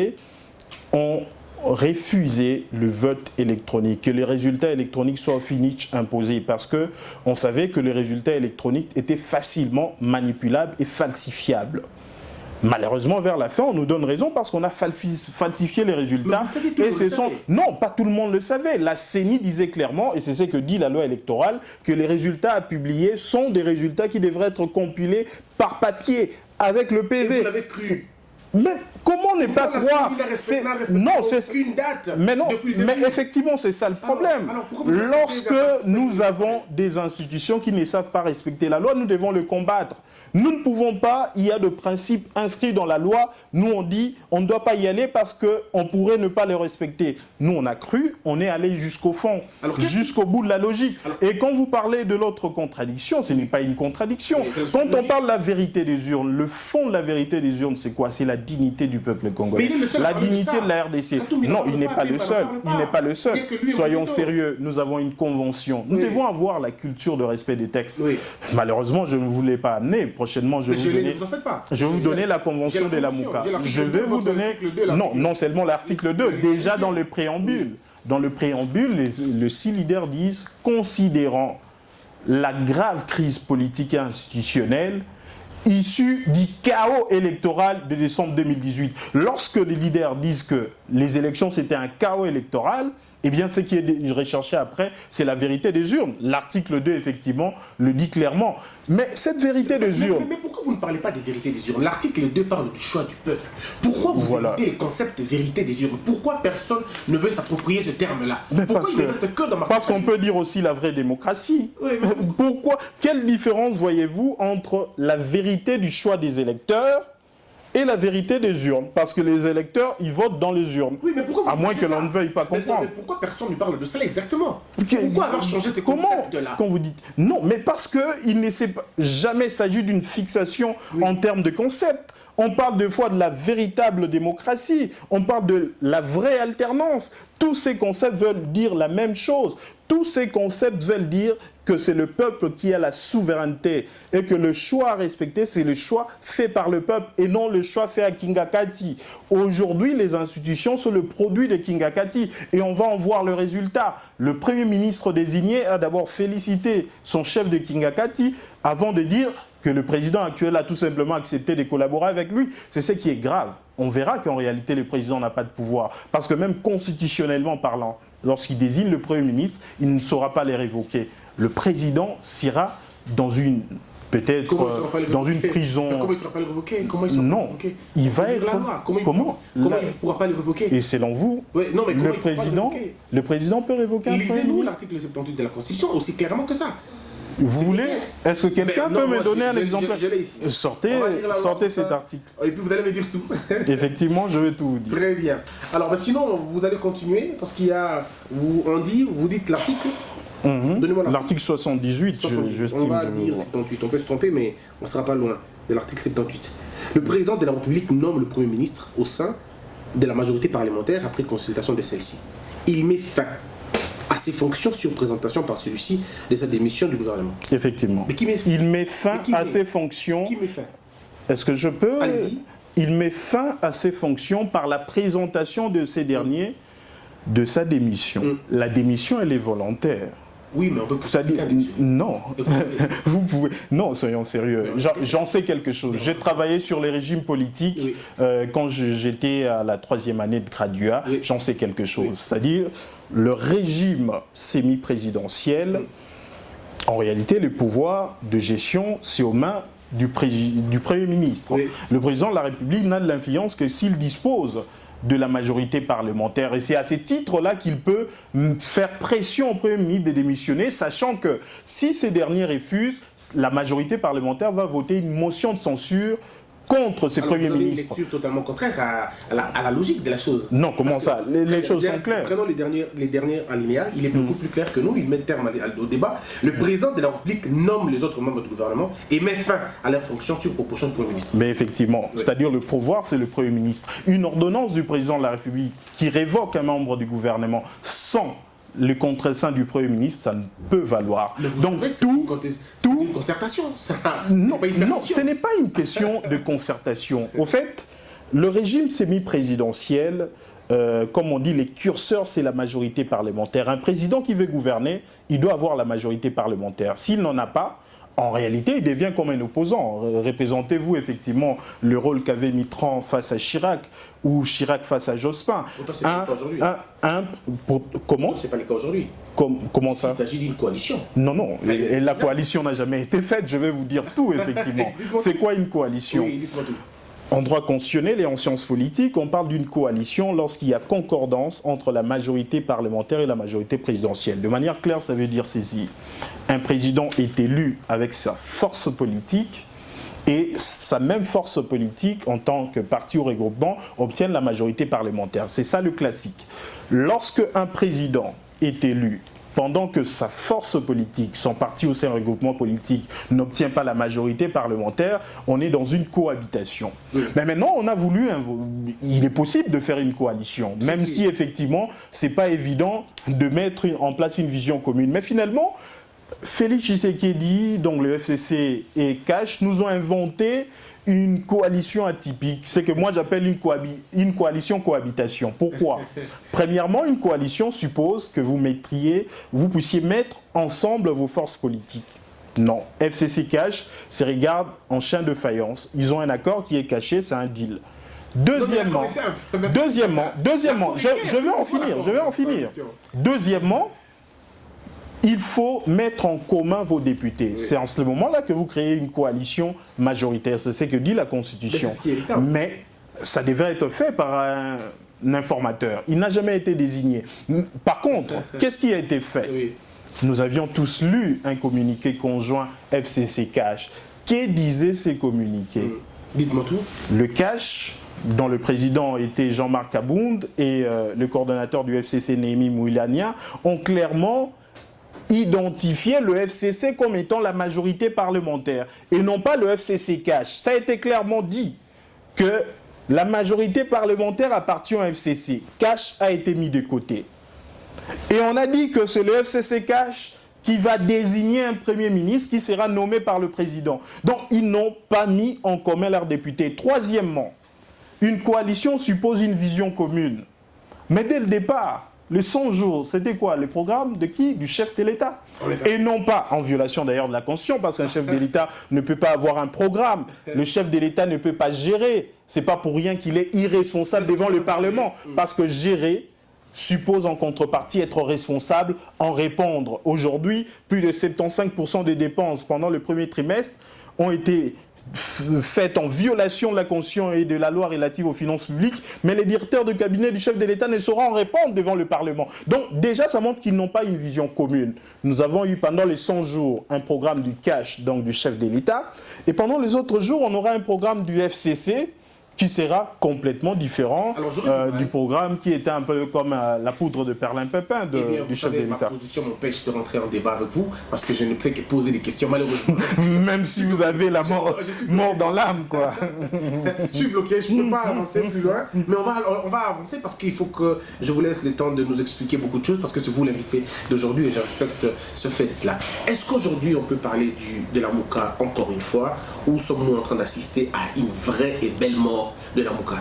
ont refusé le vote électronique, que les résultats électroniques soient au finish imposés, parce qu'on savait que les résultats électroniques étaient facilement manipulables et falsifiables. Malheureusement, vers la fin, on nous donne raison parce qu'on a falsifié les résultats. Non, pas tout le monde le savait. La CENI disait clairement, et c'est ce que dit la loi électorale, que les résultats à publier sont des résultats qui devraient être compilés par papier, avec le PV. Et vous l'avez cru. Mais comment ne pas croire? Non, c'est une date. Mais non, mais effectivement, c'est ça le problème. Lorsque nous avons des institutions qui ne savent pas respecter la loi, nous devons le combattre. Nous ne pouvons pas, il y a de principes inscrits dans la loi, nous on dit on ne doit pas y aller parce qu'on pourrait ne pas les respecter. Nous on a cru, on est allé jusqu'au fond, jusqu'au bout de la logique. Et quand vous parlez de l'autre contradiction, ce n'est pas une contradiction. Quand on parle de la vérité des urnes, le fond de la vérité des urnes c'est quoi? C'est la dignité du peuple congolais, la dignité de la RDC. Non, il n'est pas le seul, il n'est pas le seul. Soyons sérieux, nous avons une convention. Nous devons avoir la culture de respect des textes. Malheureusement, je ne vous l'ai pas amené. Prochainement, je vais vous donner la convention de la Mouka. Je vais vous donner, non seulement l'article 2, déjà dans le préambule. Dans le préambule, les 6 leaders disent, considérant la grave crise politique et institutionnelle issue du chaos électoral de décembre 2018. Lorsque les leaders disent que les élections c'était un chaos électoral, eh bien, ce qui est recherché après, c'est la vérité des urnes. L'article 2, effectivement, le dit clairement. Mais cette vérité des urnes... Mais pourquoi vous ne parlez pas des vérités des urnes? L'article 2 parle du choix du peuple. Pourquoi vous évitez le concept de vérité des urnes? Pourquoi personne ne veut s'approprier ce terme-là? Pourquoi il ne reste que dans ma... Parce qu'on peut dire aussi la vraie démocratie. Pourquoi? Quelle différence voyez-vous entre la vérité du choix des électeurs et la vérité des urnes? Parce que les électeurs, ils votent dans les urnes. Oui, mais pourquoi à moins que l'on ne veuille pas comprendre. Mais pourquoi personne ne parle de cela exactement? Pourquoi avoir changé ces concepts-là? Quand vous dites... Non, mais parce qu'il ne s'est jamais s'agit d'une fixation en termes de concept. On parle des fois de la véritable démocratie. On parle de la vraie alternance. Tous ces concepts veulent dire la même chose. Tous ces concepts veulent dire que c'est le peuple qui a la souveraineté et que le choix à respecter, c'est le choix fait par le peuple et non le choix fait à Kingakati. Aujourd'hui, les institutions sont le produit de Kingakati et on va en voir le résultat. Le Premier ministre désigné a d'abord félicité son chef de Kingakati avant de dire que le président actuel a tout simplement accepté de collaborer avec lui. C'est ce qui est grave. On verra qu'en réalité, le président n'a pas de pouvoir. Parce que même constitutionnellement parlant, lorsqu'il désigne le Premier ministre, il ne saura pas les révoquer. Le président s'ira dans une... Peut-être dans une prison... Mais comment il ne sera pas les révoquer? Comment il sera pas révoqué? Il va être... Comment il ne pourra pas les révoquer? Et selon vous, non, mais le président peut révoquer un Premier ministre? Lisez-nous l'article 78 de la Constitution, aussi clairement que ça. Vous voulez? Est-ce que quelqu'un peut me donner un exemple? Sortez cet article. Et puis vous allez me dire tout. Effectivement, je vais tout vous dire. Très bien. Alors, sinon, vous allez continuer, parce qu'il y a... Vous dites l'article. Donnez-moi l'article 78, on va dire 78, on peut se tromper, mais on ne sera pas loin de l'article 78. Le président de la République nomme le Premier ministre au sein de la majorité parlementaire après consultation de celle-ci. Il met fin à ses fonctions sur présentation par celui-ci de sa démission du gouvernement. Effectivement. Mais il met fin à ses fonctions. Qui met fin? Est-ce que je peux? Allez-y. Il met fin à ses fonctions par la présentation de ces derniers de sa démission. La démission, elle est volontaire. Oui, mais on peut... C'est-à-dire, non, vous pouvez... Non, soyons sérieux. J'en sais quelque chose. J'ai travaillé sur les régimes politiques quand j'étais à la 3e année de graduat. J'en sais quelque chose. C'est-à-dire, le régime semi-présidentiel, en réalité, le pouvoir de gestion, c'est aux mains du Premier ministre. Le président de la République n'a de l'influence que s'il dispose de la majorité parlementaire. Et c'est à ces titres-là qu'il peut faire pression au Premier ministre de démissionner, sachant que si ces derniers refusent, la majorité parlementaire va voter une motion de censure contre ces premiers ministres. C'est une lecture totalement contraire à la logique de la chose. Non, comment ça? Les choses sont claires. Prenons les derniers alinéas, il est beaucoup plus clair que nous, il met terme au débat. Le président de la République nomme les autres membres du gouvernement et met fin à leurs fonctions sur proposition du Premier ministre. Mais effectivement, c'est-à-dire le pouvoir, c'est le Premier ministre. Une ordonnance du président de la République qui révoque un membre du gouvernement sans le contre-seing du Premier ministre, ça ne peut valoir. Donc tout une concertation. Non, ce n'est pas une question de concertation. Au fait, le régime semi-présidentiel, comme on dit, les curseurs, c'est la majorité parlementaire. Un président qui veut gouverner, il doit avoir la majorité parlementaire. S'il n'en a pas, en réalité, il devient comme un opposant. Représentez-vous effectivement le rôle qu'avait Mitterrand face à Chirac ou Chirac face à Jospin. Pourtant, c'est pas le cas aujourd'hui. Comment ? C'est pas le cas aujourd'hui. Comment ça ? Il s'agit d'une coalition. Non. Et la coalition n'a jamais été faite. Je vais vous dire tout, effectivement. C'est quoi une coalition ? Oui, dites-moi tout. En droit constitutionnel et en sciences politiques, on parle d'une coalition lorsqu'il y a concordance entre la majorité parlementaire et la majorité présidentielle. De manière claire, ça veut dire ceci. Un président est élu avec sa force politique et sa même force politique, en tant que parti au regroupement, obtient la majorité parlementaire. C'est ça le classique. Lorsque un président est élu pendant que sa force politique, son parti au sein du regroupement politique, n'obtient pas la majorité parlementaire, on est dans une cohabitation. Oui. Mais maintenant, on a voulu... Il est possible de faire une coalition, même si effectivement, ce n'est pas évident de mettre en place une vision commune. Mais finalement, Félix Tshisekedi, donc le FCC et Cash, nous ont inventé une coalition atypique. C'est que moi j'appelle une coalition cohabitation. Pourquoi ? Premièrement, une coalition suppose que vous puissiez mettre ensemble vos forces politiques. Non. FCC Cash se regarde en chien de faïence. Ils ont un accord qui est caché, c'est un deal. Deuxièmement, je vais en finir. Deuxièmement, il faut mettre en commun vos députés. Oui. C'est en ce moment-là que vous créez une coalition majoritaire. C'est ce que dit la Constitution. Mais ça devrait être fait par un informateur. Il n'a jamais été désigné. Par contre, qu'est-ce qui a été fait ? Oui. Nous avions tous lu un communiqué conjoint FCC Cash. Que disaient ces communiqués ? Dites-moi tout. Le Cash, dont le président était Jean-Marc Abound et le coordonnateur du FCC Néhémie Moulania, ont clairement identifier le FCC comme étant la majorité parlementaire et non pas le FCC Cash. Ça a été clairement dit que la majorité parlementaire appartient au FCC. Cash a été mis de côté. Et on a dit que c'est le FCC Cash qui va désigner un Premier ministre qui sera nommé par le président. Donc ils n'ont pas mis en commun leurs députés. Troisièmement, une coalition suppose une vision commune. Mais dès le départ, les 100 jours, c'était quoi? Le programme de qui? Du chef de l'État. Et non pas, en violation d'ailleurs de la Constitution, parce qu'un chef de l'État ne peut pas avoir un programme. Le chef de l'État ne peut pas gérer. Ce n'est pas pour rien qu'il est irresponsable devant le Parlement. Parce que gérer suppose en contrepartie être responsable, en répondre. Aujourd'hui, plus de 75% des dépenses pendant le premier trimestre ont été faites en violation de la Constitution et de la loi relative aux finances publiques, mais les directeurs de cabinet du chef de l'État ne sauront en répondre devant le Parlement. Donc déjà, ça montre qu'ils n'ont pas une vision commune. Nous avons eu pendant les 100 jours un programme du cash, donc du chef de l'État, et pendant les autres jours, on aura un programme du FCC qui sera complètement différent du programme qui était un peu comme la poudre de perlimpinpin du chef de l'État. Ma position m'empêche de rentrer en débat avec vous parce que je ne fais que poser des questions, malheureusement. Même si vous avez la mort dans l'âme, quoi. Je suis bloqué, je ne peux pas avancer plus loin, mais on va avancer parce qu'il faut que je vous laisse le temps de nous expliquer beaucoup de choses parce que c'est vous l'invité d'aujourd'hui et je respecte ce fait-là. Est-ce qu'aujourd'hui on peut parler de la Mouka encore une fois ou sommes-nous en train d'assister à une vraie et belle mort de la Mouka?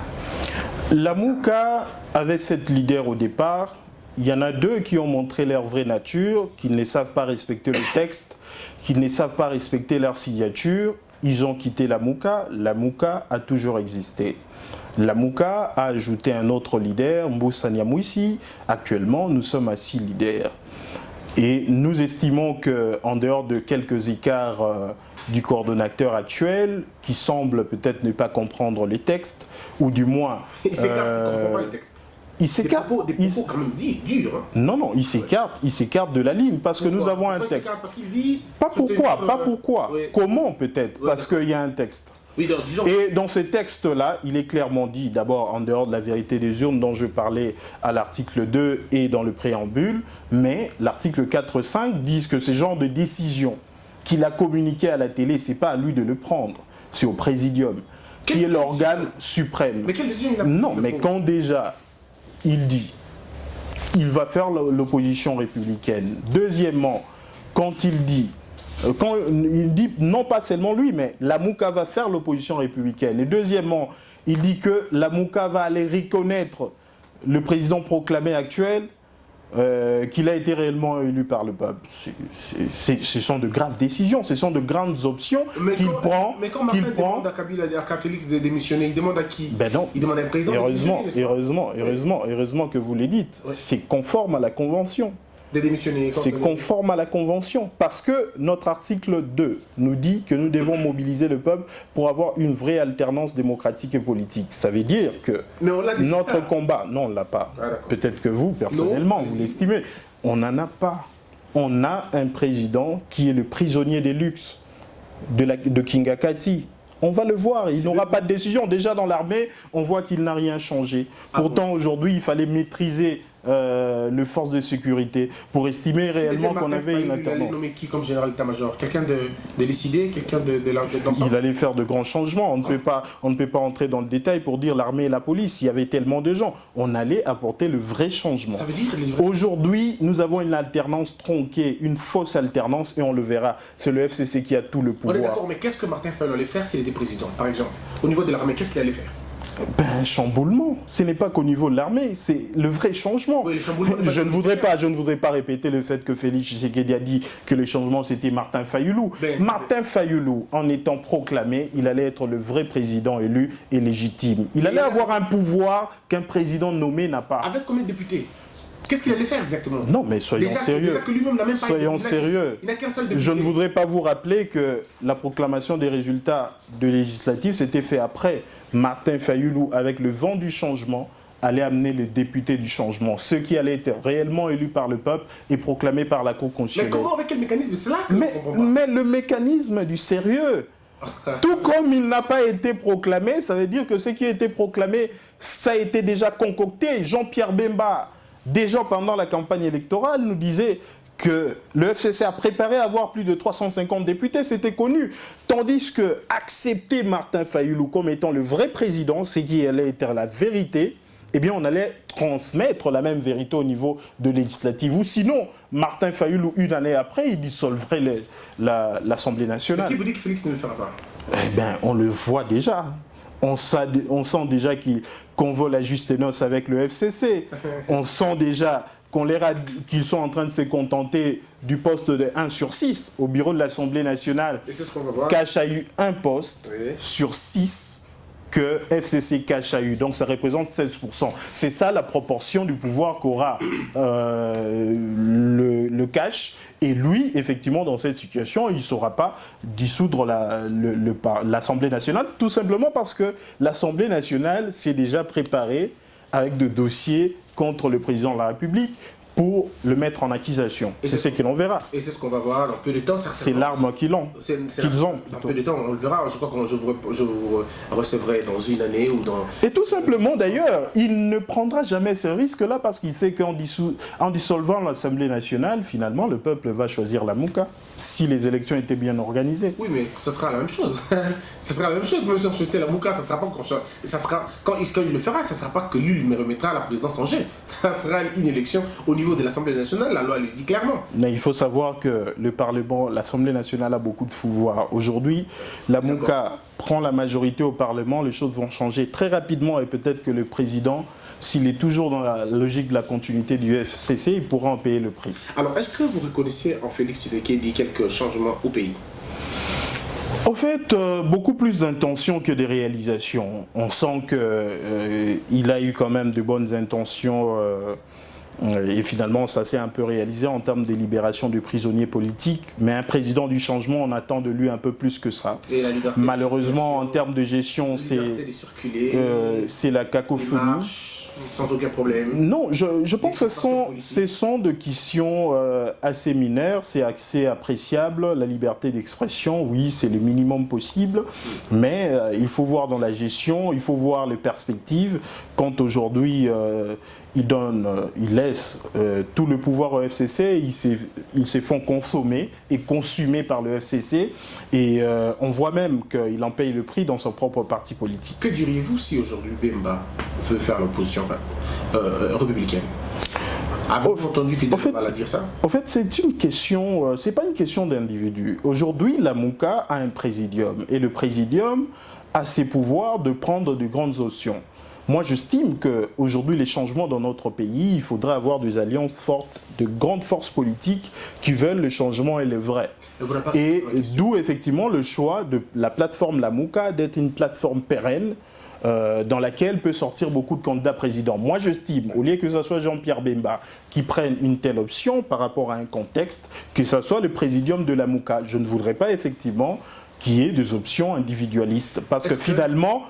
La Mouka avait cette leader au départ il y en a deux qui ont montré leur vraie nature, qui ne savent pas respecter le texte, qui ne savent pas respecter leur signature. Ils ont quitté la Mouka. La Mouka a toujours existé. La Mouka a ajouté un autre leader, Moussa Nyamwisi. Actuellement, nous sommes à 6 leaders. Et nous estimons qu'en dehors de quelques écarts du coordonnateur actuel, qui semble peut-être ne pas comprendre les textes, ou du moins... Il s'écarte, il ne comprend pas les textes. Il s'écarte. Des propos quand même durs. Hein. Non, il s'écarte de la ligne parce que nous avons un texte. Parce qu'il dit... Pas pourquoi. Oui. Comment peut-être? Parce qu'il y a un texte. Oui, donc, disons... Et dans ce texte-là, il est clairement dit, d'abord en dehors de la vérité des urnes dont je parlais à l'article 2 et dans le préambule, mais l'article 4 et 5 disent que ce genre de décision qu'il a communiqué à la télé, c'est pas à lui de le prendre, c'est au présidium, qui est l'organe suprême. Mais quelle décision il a pris? Non, mais quand déjà il dit, il va faire l'opposition républicaine. Deuxièmement, quand il dit, non pas seulement lui, mais la Mouka va faire l'opposition républicaine. Et deuxièmement, il dit que la Mouka va aller reconnaître le président proclamé actuel, qu'il a été réellement élu par le peuple. Ce sont de graves décisions, ce sont de grandes options qu'il prend. Mais quand Martin demande à Félix de démissionner, il demande à qui? Ben non. Il demande à un président. Heureusement que vous le dites. Oui. C'est conforme à la Convention. De démissionner. C'est conforme à la Convention. Parce que notre article 2 nous dit que nous devons mobiliser le peuple pour avoir une vraie alternance démocratique et politique. Ça veut dire que notre combat... Non, on ne l'a pas. Ah, peut-être que vous, personnellement, vous l'estimez. On n'en a pas. On a un président qui est le prisonnier des luxes de Kingakati. On va le voir, il n'aura pas de décision. Déjà dans l'armée, on voit qu'il n'a rien changé. Pourtant, aujourd'hui, il fallait maîtriser les forces de sécurité pour estimer réellement qu'on avait une alternance. Il allait nommer qui comme général d'état-major? Quelqu'un de décidé? Quelqu'un d'ensemble? Il allait faire de grands changements. On ne peut pas entrer dans le détail pour dire l'armée et la police. Il y avait tellement de gens. On allait apporter le vrai changement. Ça veut dire aujourd'hui, nous avons une alternance tronquée, une fausse alternance, et on le verra. C'est le FCC qui a tout le pouvoir. On est d'accord, mais qu'est-ce que Martin Fayulu allait faire s'il était président, par exemple? Au niveau de l'armée, qu'est-ce qu'il allait faire? Un chamboulement. Ce n'est pas qu'au niveau de l'armée, c'est le vrai changement. Oui, je ne voudrais pas répéter le fait que Félix Tshisekedi a dit que le changement c'était Martin Fayulu. Martin Fayulu, en étant proclamé, il allait être le vrai président élu et légitime. Il allait avoir un pouvoir qu'un président nommé n'a pas. Avec combien de députés? Qu'est-ce qu'il allait faire exactement? Non, mais soyons sérieux. Soyons sérieux. Il n'a qu'un seul député. Je ne voudrais pas vous rappeler que la proclamation des résultats de législatives s'était fait après. Martin Fayulu, avec le vent du changement, allait amener les députés du changement, ceux qui allaient être réellement élus par le peuple et proclamés par la Cour constitutionnelle. Mais comment, avec quel mécanisme? C'est là que mais le mécanisme du sérieux. Tout comme il n'a pas été proclamé, ça veut dire que ce qui a été proclamé, ça a été déjà concocté. Jean-Pierre Bemba, déjà pendant la campagne électorale, nous disait que le FCC a préparé à avoir plus de 350 députés, c'était connu. Tandis que accepter Martin Fayulu comme étant le vrai président, c'est qui allait être la vérité, eh bien on allait transmettre la même vérité au niveau de législative. Ou sinon, Martin Fayulu, une année après, il dissolverait l'Assemblée nationale. Mais qui vous dit que Félix ne le fera pas? Eh bien, on le voit déjà. On sent déjà qu'on veut la juste noce avec le FCC. On sent déjà qu'ils sont en train de se contenter du poste de 1 sur 6 au bureau de l'Assemblée nationale. Et c'est ce qu'on va voir. Cash a eu un poste sur 6 que FCC Cash a eu. Donc ça représente 16%. C'est ça la proportion du pouvoir qu'aura le Cash. Et lui, effectivement, dans cette situation, il ne saura pas dissoudre l'Assemblée nationale, tout simplement parce que l'Assemblée nationale s'est déjà préparée avec des dossiers contre le président de la République pour le mettre en accusation. C'est ce que l'on verra. Et c'est ce qu'on va voir dans peu de temps. C'est l'arme qu'ils ont. Dans peu de temps, on le verra. Je crois que je vous recevrai dans une année ou dans... Et tout simplement, d'ailleurs, il ne prendra jamais ce risque-là parce qu'il sait qu'en dissolvant l'Assemblée nationale, finalement, le peuple va choisir la Mouka si les élections étaient bien organisées. Oui, mais ça sera la même chose. Ça sera la même chose. Même si on choisit la Mouka, ça sera pas quand il le fera, ça ne sera pas que lui me remettra à la présidence en jeu. Ça sera une élection au niveau de l'Assemblée nationale, la loi le dit clairement. Mais il faut savoir que le Parlement, l'Assemblée nationale a beaucoup de pouvoir. Aujourd'hui, la Mouka prend la majorité au Parlement, les choses vont changer très rapidement et peut-être que le président s'il est toujours dans la logique de la continuité du FCC, il pourra en payer le prix. Alors, est-ce que vous reconnaissez en Félix Tshisekedi quelques changements au pays? En fait, beaucoup plus d'intentions que des réalisations. On sent qu'il a eu quand même de bonnes intentions et finalement ça s'est un peu réalisé en termes de libération de prisonniers politiques. Mais un président du changement, on attend de lui un peu plus que ça. Et la liberté malheureusement, en termes de gestion, c'est la cacophonie. Sans aucun problème. Non, je pense que ce sont de questions assez mineures, c'est assez appréciable. La liberté d'expression, oui, c'est le minimum possible, mais il faut voir dans la gestion, il faut voir les perspectives. Quand aujourd'hui, il laisse tout le pouvoir au FCC, ils se font consommer et consumer par le FCC, et on voit même qu'il en paye le prix dans son propre parti politique. Que diriez-vous si aujourd'hui Bemba veut faire l'opposition républicaine? Avez-vous entendu Fidel Bemba dire ça? En fait, c'est une question, c'est pas une question d'individu. Aujourd'hui, la Mouka a un présidium, et le présidium a ses pouvoirs de prendre de grandes options. Moi, j'estime qu'aujourd'hui, les changements dans notre pays, il faudrait avoir des alliances fortes, de grandes forces politiques qui veulent le changement et le vrai. Et d'où effectivement le choix de la plateforme La Mouka d'être une plateforme pérenne dans laquelle peut sortir beaucoup de candidats présidents. Moi, j'estime, au lieu que ce soit Jean-Pierre Bemba qui prenne une telle option par rapport à un contexte, que ce soit le présidium de La Mouka. Je ne voudrais pas effectivement qu'il y ait des options individualistes. Parce que finalement,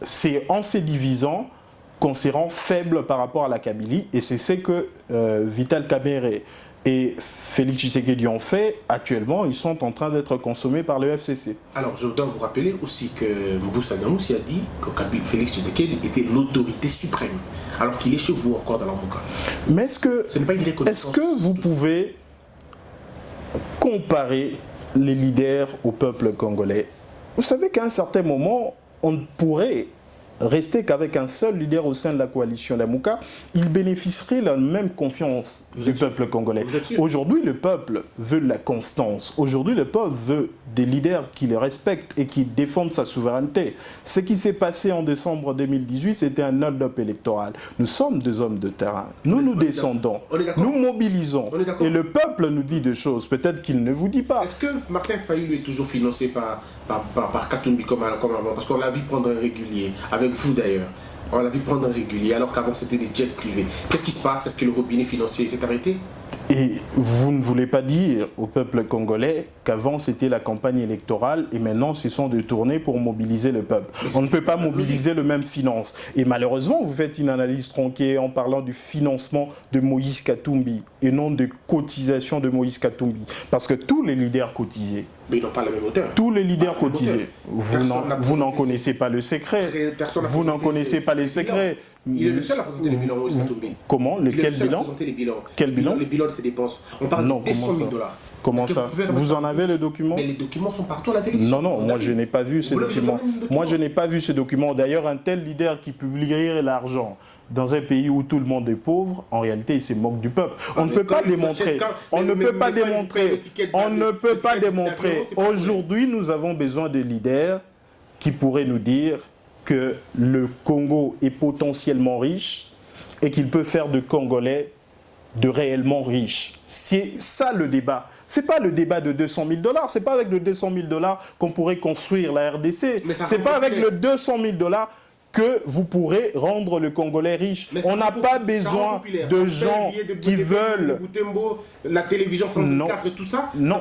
c'est en se divisant qu'on se rend faible par rapport à la Kabylie, et c'est ce que Vital Kamerhe et Félix Tshisekedi ont fait. Actuellement, ils sont en train d'être consommés par le FCC. Alors, je dois vous rappeler aussi que Mboussa Nyamousi a dit que Félix Tshisekedi était l'autorité suprême, alors qu'il est chez vous encore dans la Mouka. Mais est-ce que vous pouvez comparer les leaders au peuple congolais? Vous savez qu'à un certain moment, on ne pourrait rester qu'avec un seul leader au sein de la coalition La Mouka. Il bénéficierait de la même confiance du peuple congolais. Aujourd'hui, le peuple veut de la constance. Aujourd'hui, le peuple veut des leaders qui le respectent et qui défendent sa souveraineté. Ce qui s'est passé en décembre 2018, c'était un hold-up électoral. Nous sommes des hommes de terrain. Nous descendons. Nous mobilisons. Et le peuple nous dit des choses. Peut-être qu'il ne vous dit pas. Est-ce que Martin Fayulu est toujours financé par Katumbi comme avant? Parce qu'on l'a vu prendre un régulier, avec vous d'ailleurs. On l'a vu prendre un régulier, alors qu'avant c'était des jets privés. Qu'est-ce qui se passe? Est-ce que le robinet financier s'est arrêté? Et vous ne voulez pas dire au peuple congolais qu'avant c'était la campagne électorale et maintenant ce sont des tournées pour mobiliser le peuple. On ne peut pas mobiliser le même finance. Et malheureusement, vous faites une analyse tronquée en parlant du financement de Moïse Katumbi et non de cotisation de Moïse Katumbi. Parce que tous les leaders cotisaient. Mais ils n'ont pas la même hauteur. Tous les leaders cotisaient. Vous n'en connaissez pas le secret. Vous n'en connaissez pas les secrets. Il est le seul à présenter les bilans, Moïse Katumbi. Comment? Quel bilan? Quel bilan? Les bilans de ses dépenses. On parle de 200 000 $. Comment ça? Vous en avez le document? Mais les documents sont partout à la télévision. Non, moi je n'ai pas vu ces documents. Moi je n'ai pas vu ces documents. D'ailleurs, un tel leader qui publierait l'argent dans un pays où tout le monde est pauvre, en réalité, il se moque du peuple. On ne peut pas démontrer. On ne peut pas démontrer. On ne peut pas démontrer. Aujourd'hui, nous avons besoin de leaders qui pourraient nous dire que le Congo est potentiellement riche et qu'il peut faire de Congolais de réellement riches. C'est ça le débat. C'est pas le débat de 200 000 $. C'est pas avec le 200 000 $ qu'on pourrait construire la RDC. C'est pas avec le 200 000 $ que vous pourrez rendre le Congolais riche. On n'a pas besoin de gens qui veulent... La télévision France 24 et tout ça, non,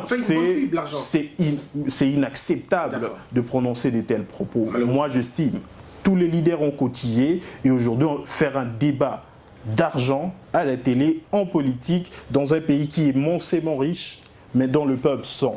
c'est inacceptable de prononcer de tels propos. Moi, j'estime, tous les leaders ont cotisé et aujourd'hui, faire un débat d'argent à la télé, en politique, dans un pays qui est immensément riche, mais dont le peuple sont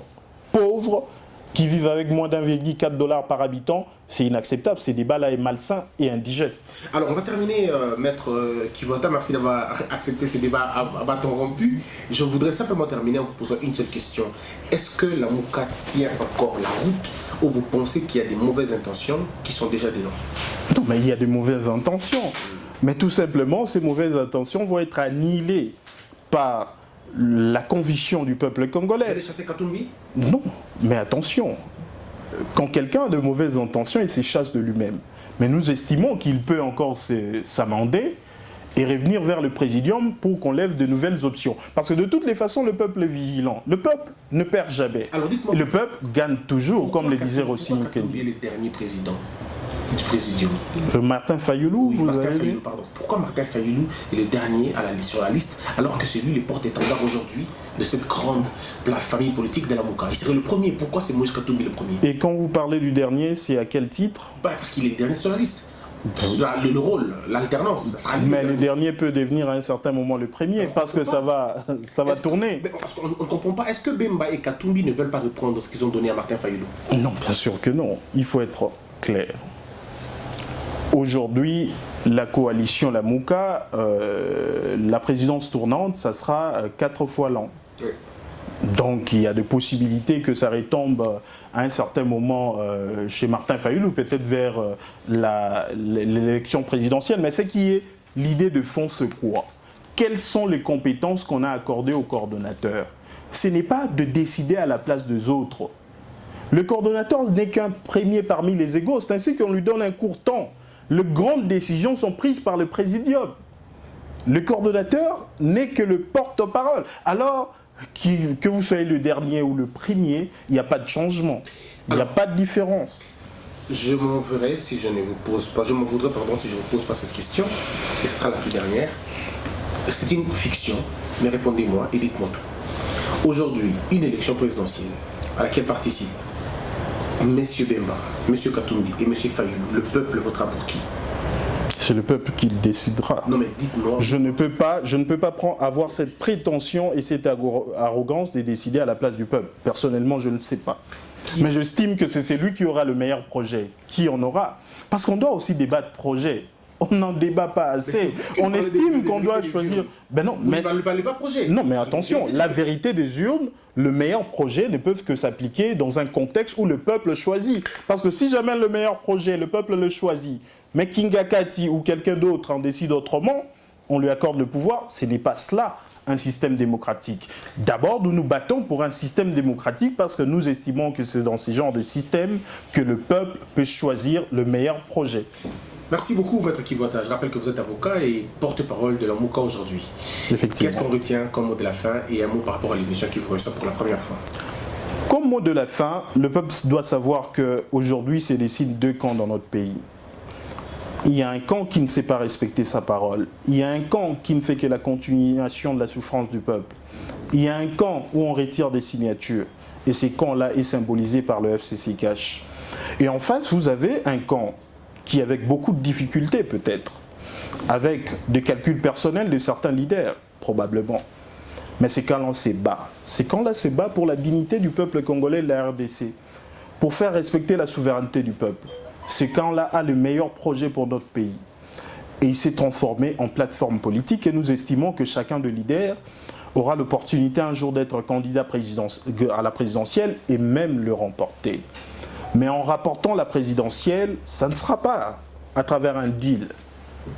pauvres, qui vivent avec moins d'1,4 $ par habitant, c'est inacceptable. Ces débats-là est malsain et indigeste. Alors, on va terminer, Maître Kivota. Merci d'avoir accepté ces débats à bâton rompu. Je voudrais simplement terminer en vous posant une seule question. Est-ce que la Mouka tient encore la route ou vous pensez qu'il y a des mauvaises intentions qui sont déjà dedans? Non, mais il y a des mauvaises intentions. Mais tout simplement, ces mauvaises intentions vont être annihilées par la conviction du peuple congolais. Vous allez chasser Katumbi? Non, mais attention, quand quelqu'un a de mauvaises intentions, il se chasse de lui-même. Mais nous estimons qu'il peut encore s'amender et revenir vers le présidium pour qu'on lève de nouvelles options. Parce que de toutes les façons, le peuple est vigilant. Le peuple ne perd jamais. Alors, dites-moi, et le peuple gagne toujours, comme le disait Rossi Mukendi. Pourquoi le dernier président du présidium? Martin Fayoulou, oui, vous Martin avez Fayoulou, pardon. Pourquoi Martin Fayoulou est le dernier sur la liste, alors que c'est lui le porte-étendard aujourd'hui de cette grande famille politique de la Mouka? Il serait le premier. Pourquoi c'est Moïse Katumbi le premier? Et quand vous parlez du dernier, c'est à quel titre? Parce qu'il est le dernier sur la liste. Le rôle, l'alternance, ça sera lui. Mais le dernier peut devenir à un certain moment le premier, parce que ça va tourner. Parce qu'on ne comprend pas. Est-ce que Bemba et Katumbi ne veulent pas reprendre ce qu'ils ont donné à Martin Fayoulou? Non, bien sûr que non. Il faut être clair. Aujourd'hui, la coalition, la Mouka, la présidence tournante, ça sera 4 fois l'an. Oui. Donc il y a des possibilités que ça retombe à un certain moment chez Martin Fayoulou, peut-être vers l'élection présidentielle. Mais ce qui est l'idée de fond, c'est quoi? Quelles sont les compétences qu'on a accordées au coordonnateur? Ce n'est pas de décider à la place des autres. Le coordonnateur n'est qu'un premier parmi les égaux. C'est ainsi qu'on lui donne un court temps. Les grandes décisions sont prises par le présidium. Le coordonnateur n'est que le porte-parole. Alors, que vous soyez le dernier ou le premier, il n'y a pas de changement. Il n'y a pas de différence. Je m'en voudrais si je ne vous pose pas. Je m'en voudrais, pardon, si je ne vous pose pas cette question. Et ce sera la plus dernière. C'est une fiction, mais répondez-moi et dites-moi tout. Aujourd'hui, une élection présidentielle à laquelle participent Messieurs Bemba, Monsieur Katumbi et Monsieur Fayoulou, le peuple votera pour qui? C'est le peuple qui le décidera. Non mais dites-moi. Je ne peux pas avoir cette prétention et cette arrogance de décider à la place du peuple. Personnellement, je ne sais pas. Mais j'estime que c'est celui qui aura le meilleur projet. Qui en aura? Parce qu'on doit aussi débattre projet. On n'en débat pas assez. On estime qu'on doit choisir. Ben non, mais ne parlez pas projet. Non, mais attention, la vérité des urnes, le meilleur projet ne peut que s'appliquer dans un contexte où le peuple choisit. Parce que si jamais le meilleur projet, le peuple le choisit, mais Kinga Kati ou quelqu'un d'autre en décide autrement, on lui accorde le pouvoir, ce n'est pas cela un système démocratique. D'abord, nous nous battons pour un système démocratique parce que nous estimons que c'est dans ce genre de système que le peuple peut choisir le meilleur projet. Merci beaucoup, Maître Kivota. Je rappelle que vous êtes avocat et porte-parole de la Mouka aujourd'hui. Effectivement. Qu'est-ce qu'on retient comme mot de la fin et un mot par rapport à l'émission qui vous reçoit pour la première fois? Comme mot de la fin, le peuple doit savoir qu'aujourd'hui se dessinent 2 camps dans notre pays. Il y a un camp qui ne sait pas respecter sa parole. Il y a un camp qui ne fait que la continuation de la souffrance du peuple. Il y a un camp où on retire des signatures. Et ce camp-là est symbolisé par le FCC Cash. Et en face, vous avez un camp qui, avec beaucoup de difficultés peut-être, avec des calculs personnels de certains leaders, probablement. Mais c'est quand on s'est bas. C'est quand là c'est bas pour la dignité du peuple congolais de la RDC, pour faire respecter la souveraineté du peuple. C'est quand là a le meilleur projet pour notre pays. Et il s'est transformé en plateforme politique et nous estimons que chacun de leaders aura l'opportunité un jour d'être candidat à la présidentielle et même le remporter. Mais en rapportant la présidentielle, ça ne sera pas à travers un deal,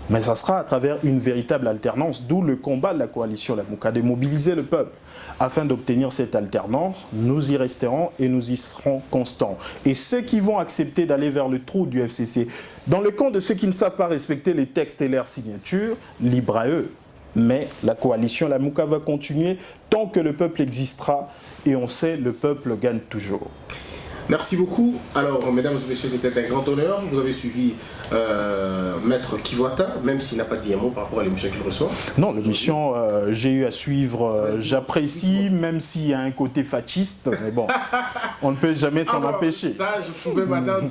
mais ça sera à travers une véritable alternance, d'où le combat de la coalition La Mouka, de mobiliser le peuple. Afin d'obtenir cette alternance, nous y resterons et nous y serons constants. Et ceux qui vont accepter d'aller vers le trou du FCC, dans le camp de ceux qui ne savent pas respecter les textes et leurs signatures, libre à eux. Mais la coalition La Mouka va continuer tant que le peuple existera et on sait le peuple gagne toujours. Merci beaucoup. Alors, mesdames et messieurs, c'était un grand honneur. Vous avez suivi Maître Kivota, même s'il n'a pas dit un mot par rapport à l'émission qu'il reçoit. Non, l'émission, j'ai eu à suivre, j'apprécie, même s'il y a un côté fasciste, mais bon, on ne peut jamais s'en empêcher. Ça, je pouvais m'attendre,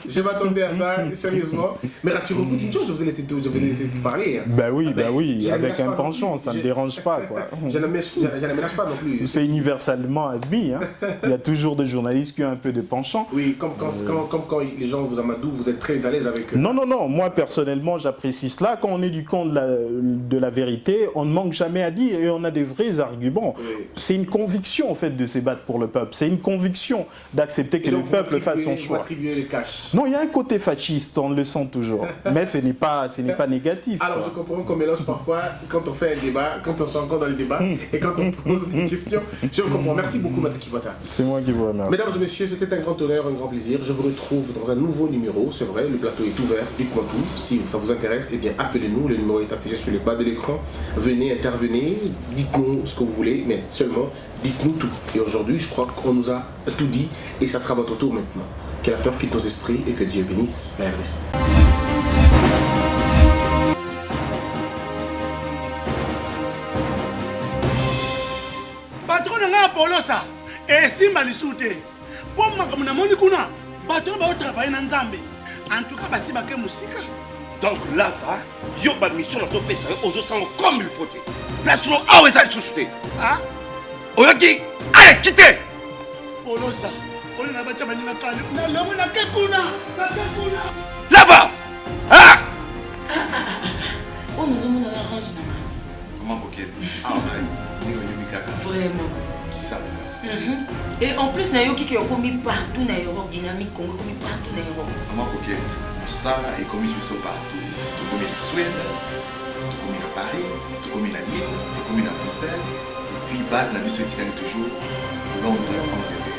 je m'attendais à ça, sérieusement. Mais rassurez-vous d'une chose, je vais laisser parler. Ben oui, avec un penchant, ça ne me dérange pas, quoi. Je ne ménage pas non plus. C'est universellement admis, hein. Il y a toujours des journalistes qui ont un peu de penchant. Oui, comme quand les gens vous amadouent, vous êtes très à l'aise avec eux. Non, moi personnellement j'apprécie cela. Quand on est du camp de la vérité, on ne manque jamais à dire et on a des vrais arguments. Oui. C'est une conviction en fait de se battre pour le peuple. C'est une conviction d'accepter que le peuple fasse son choix. Les caches. Non, il y a un côté fasciste, on le sent toujours. Mais ce n'est pas négatif. Alors quoi. Je comprends qu'on mélange parfois quand on fait un débat, quand on se rencontre dans le débat et quand on pose des questions. Je comprends. Merci beaucoup, Maître Kivota. C'est moi qui vous remercie. Mesdames et messieurs, c'était c'est un grand honneur, un grand plaisir. Je vous retrouve dans un nouveau numéro, c'est vrai, le plateau est ouvert, dites-moi tout. Si ça vous intéresse, eh bien appelez-nous, le numéro est affiché sur le bas de l'écran. Venez, intervenez, dites-nous ce que vous voulez, mais seulement dites-nous tout. Et aujourd'hui, je crois qu'on nous a tout dit et ça sera votre tour maintenant. Que la peur quitte nos esprits et que Dieu bénisse la RDC. Patron nga Polosa et simba lisute. Pour makambo na moni kuna, patron ba travailler na Nzambe. En tout cas basi ba ke musika. Donc là-bas, yo ba mission na to pesa ozo sango comme il faut. Place no awe za susute. Ah? Oyoki, allez quittez. Polosa, on na ba tshaba ni na kale. Na lomo na ke kuna, na ke kuna. Là-bas. Ah! Oh, nous avons un orange na. Comment coquette? Ah, Vraiment. Qui ça? Et en plus, il y a qui ont commis partout dans l'Europe, dynamique, Congo, commis partout dans l'Europe. Comment coquette? Ça est commis partout. Tout comme en Suède, tout comme à Paris, tout comme à Lille, tout comme à Bruxelles. Et puis, base la mission est toujours Londres, Angleterre.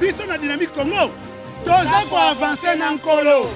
Biso na dynamique Congo. Toza ko avancer na nkolo.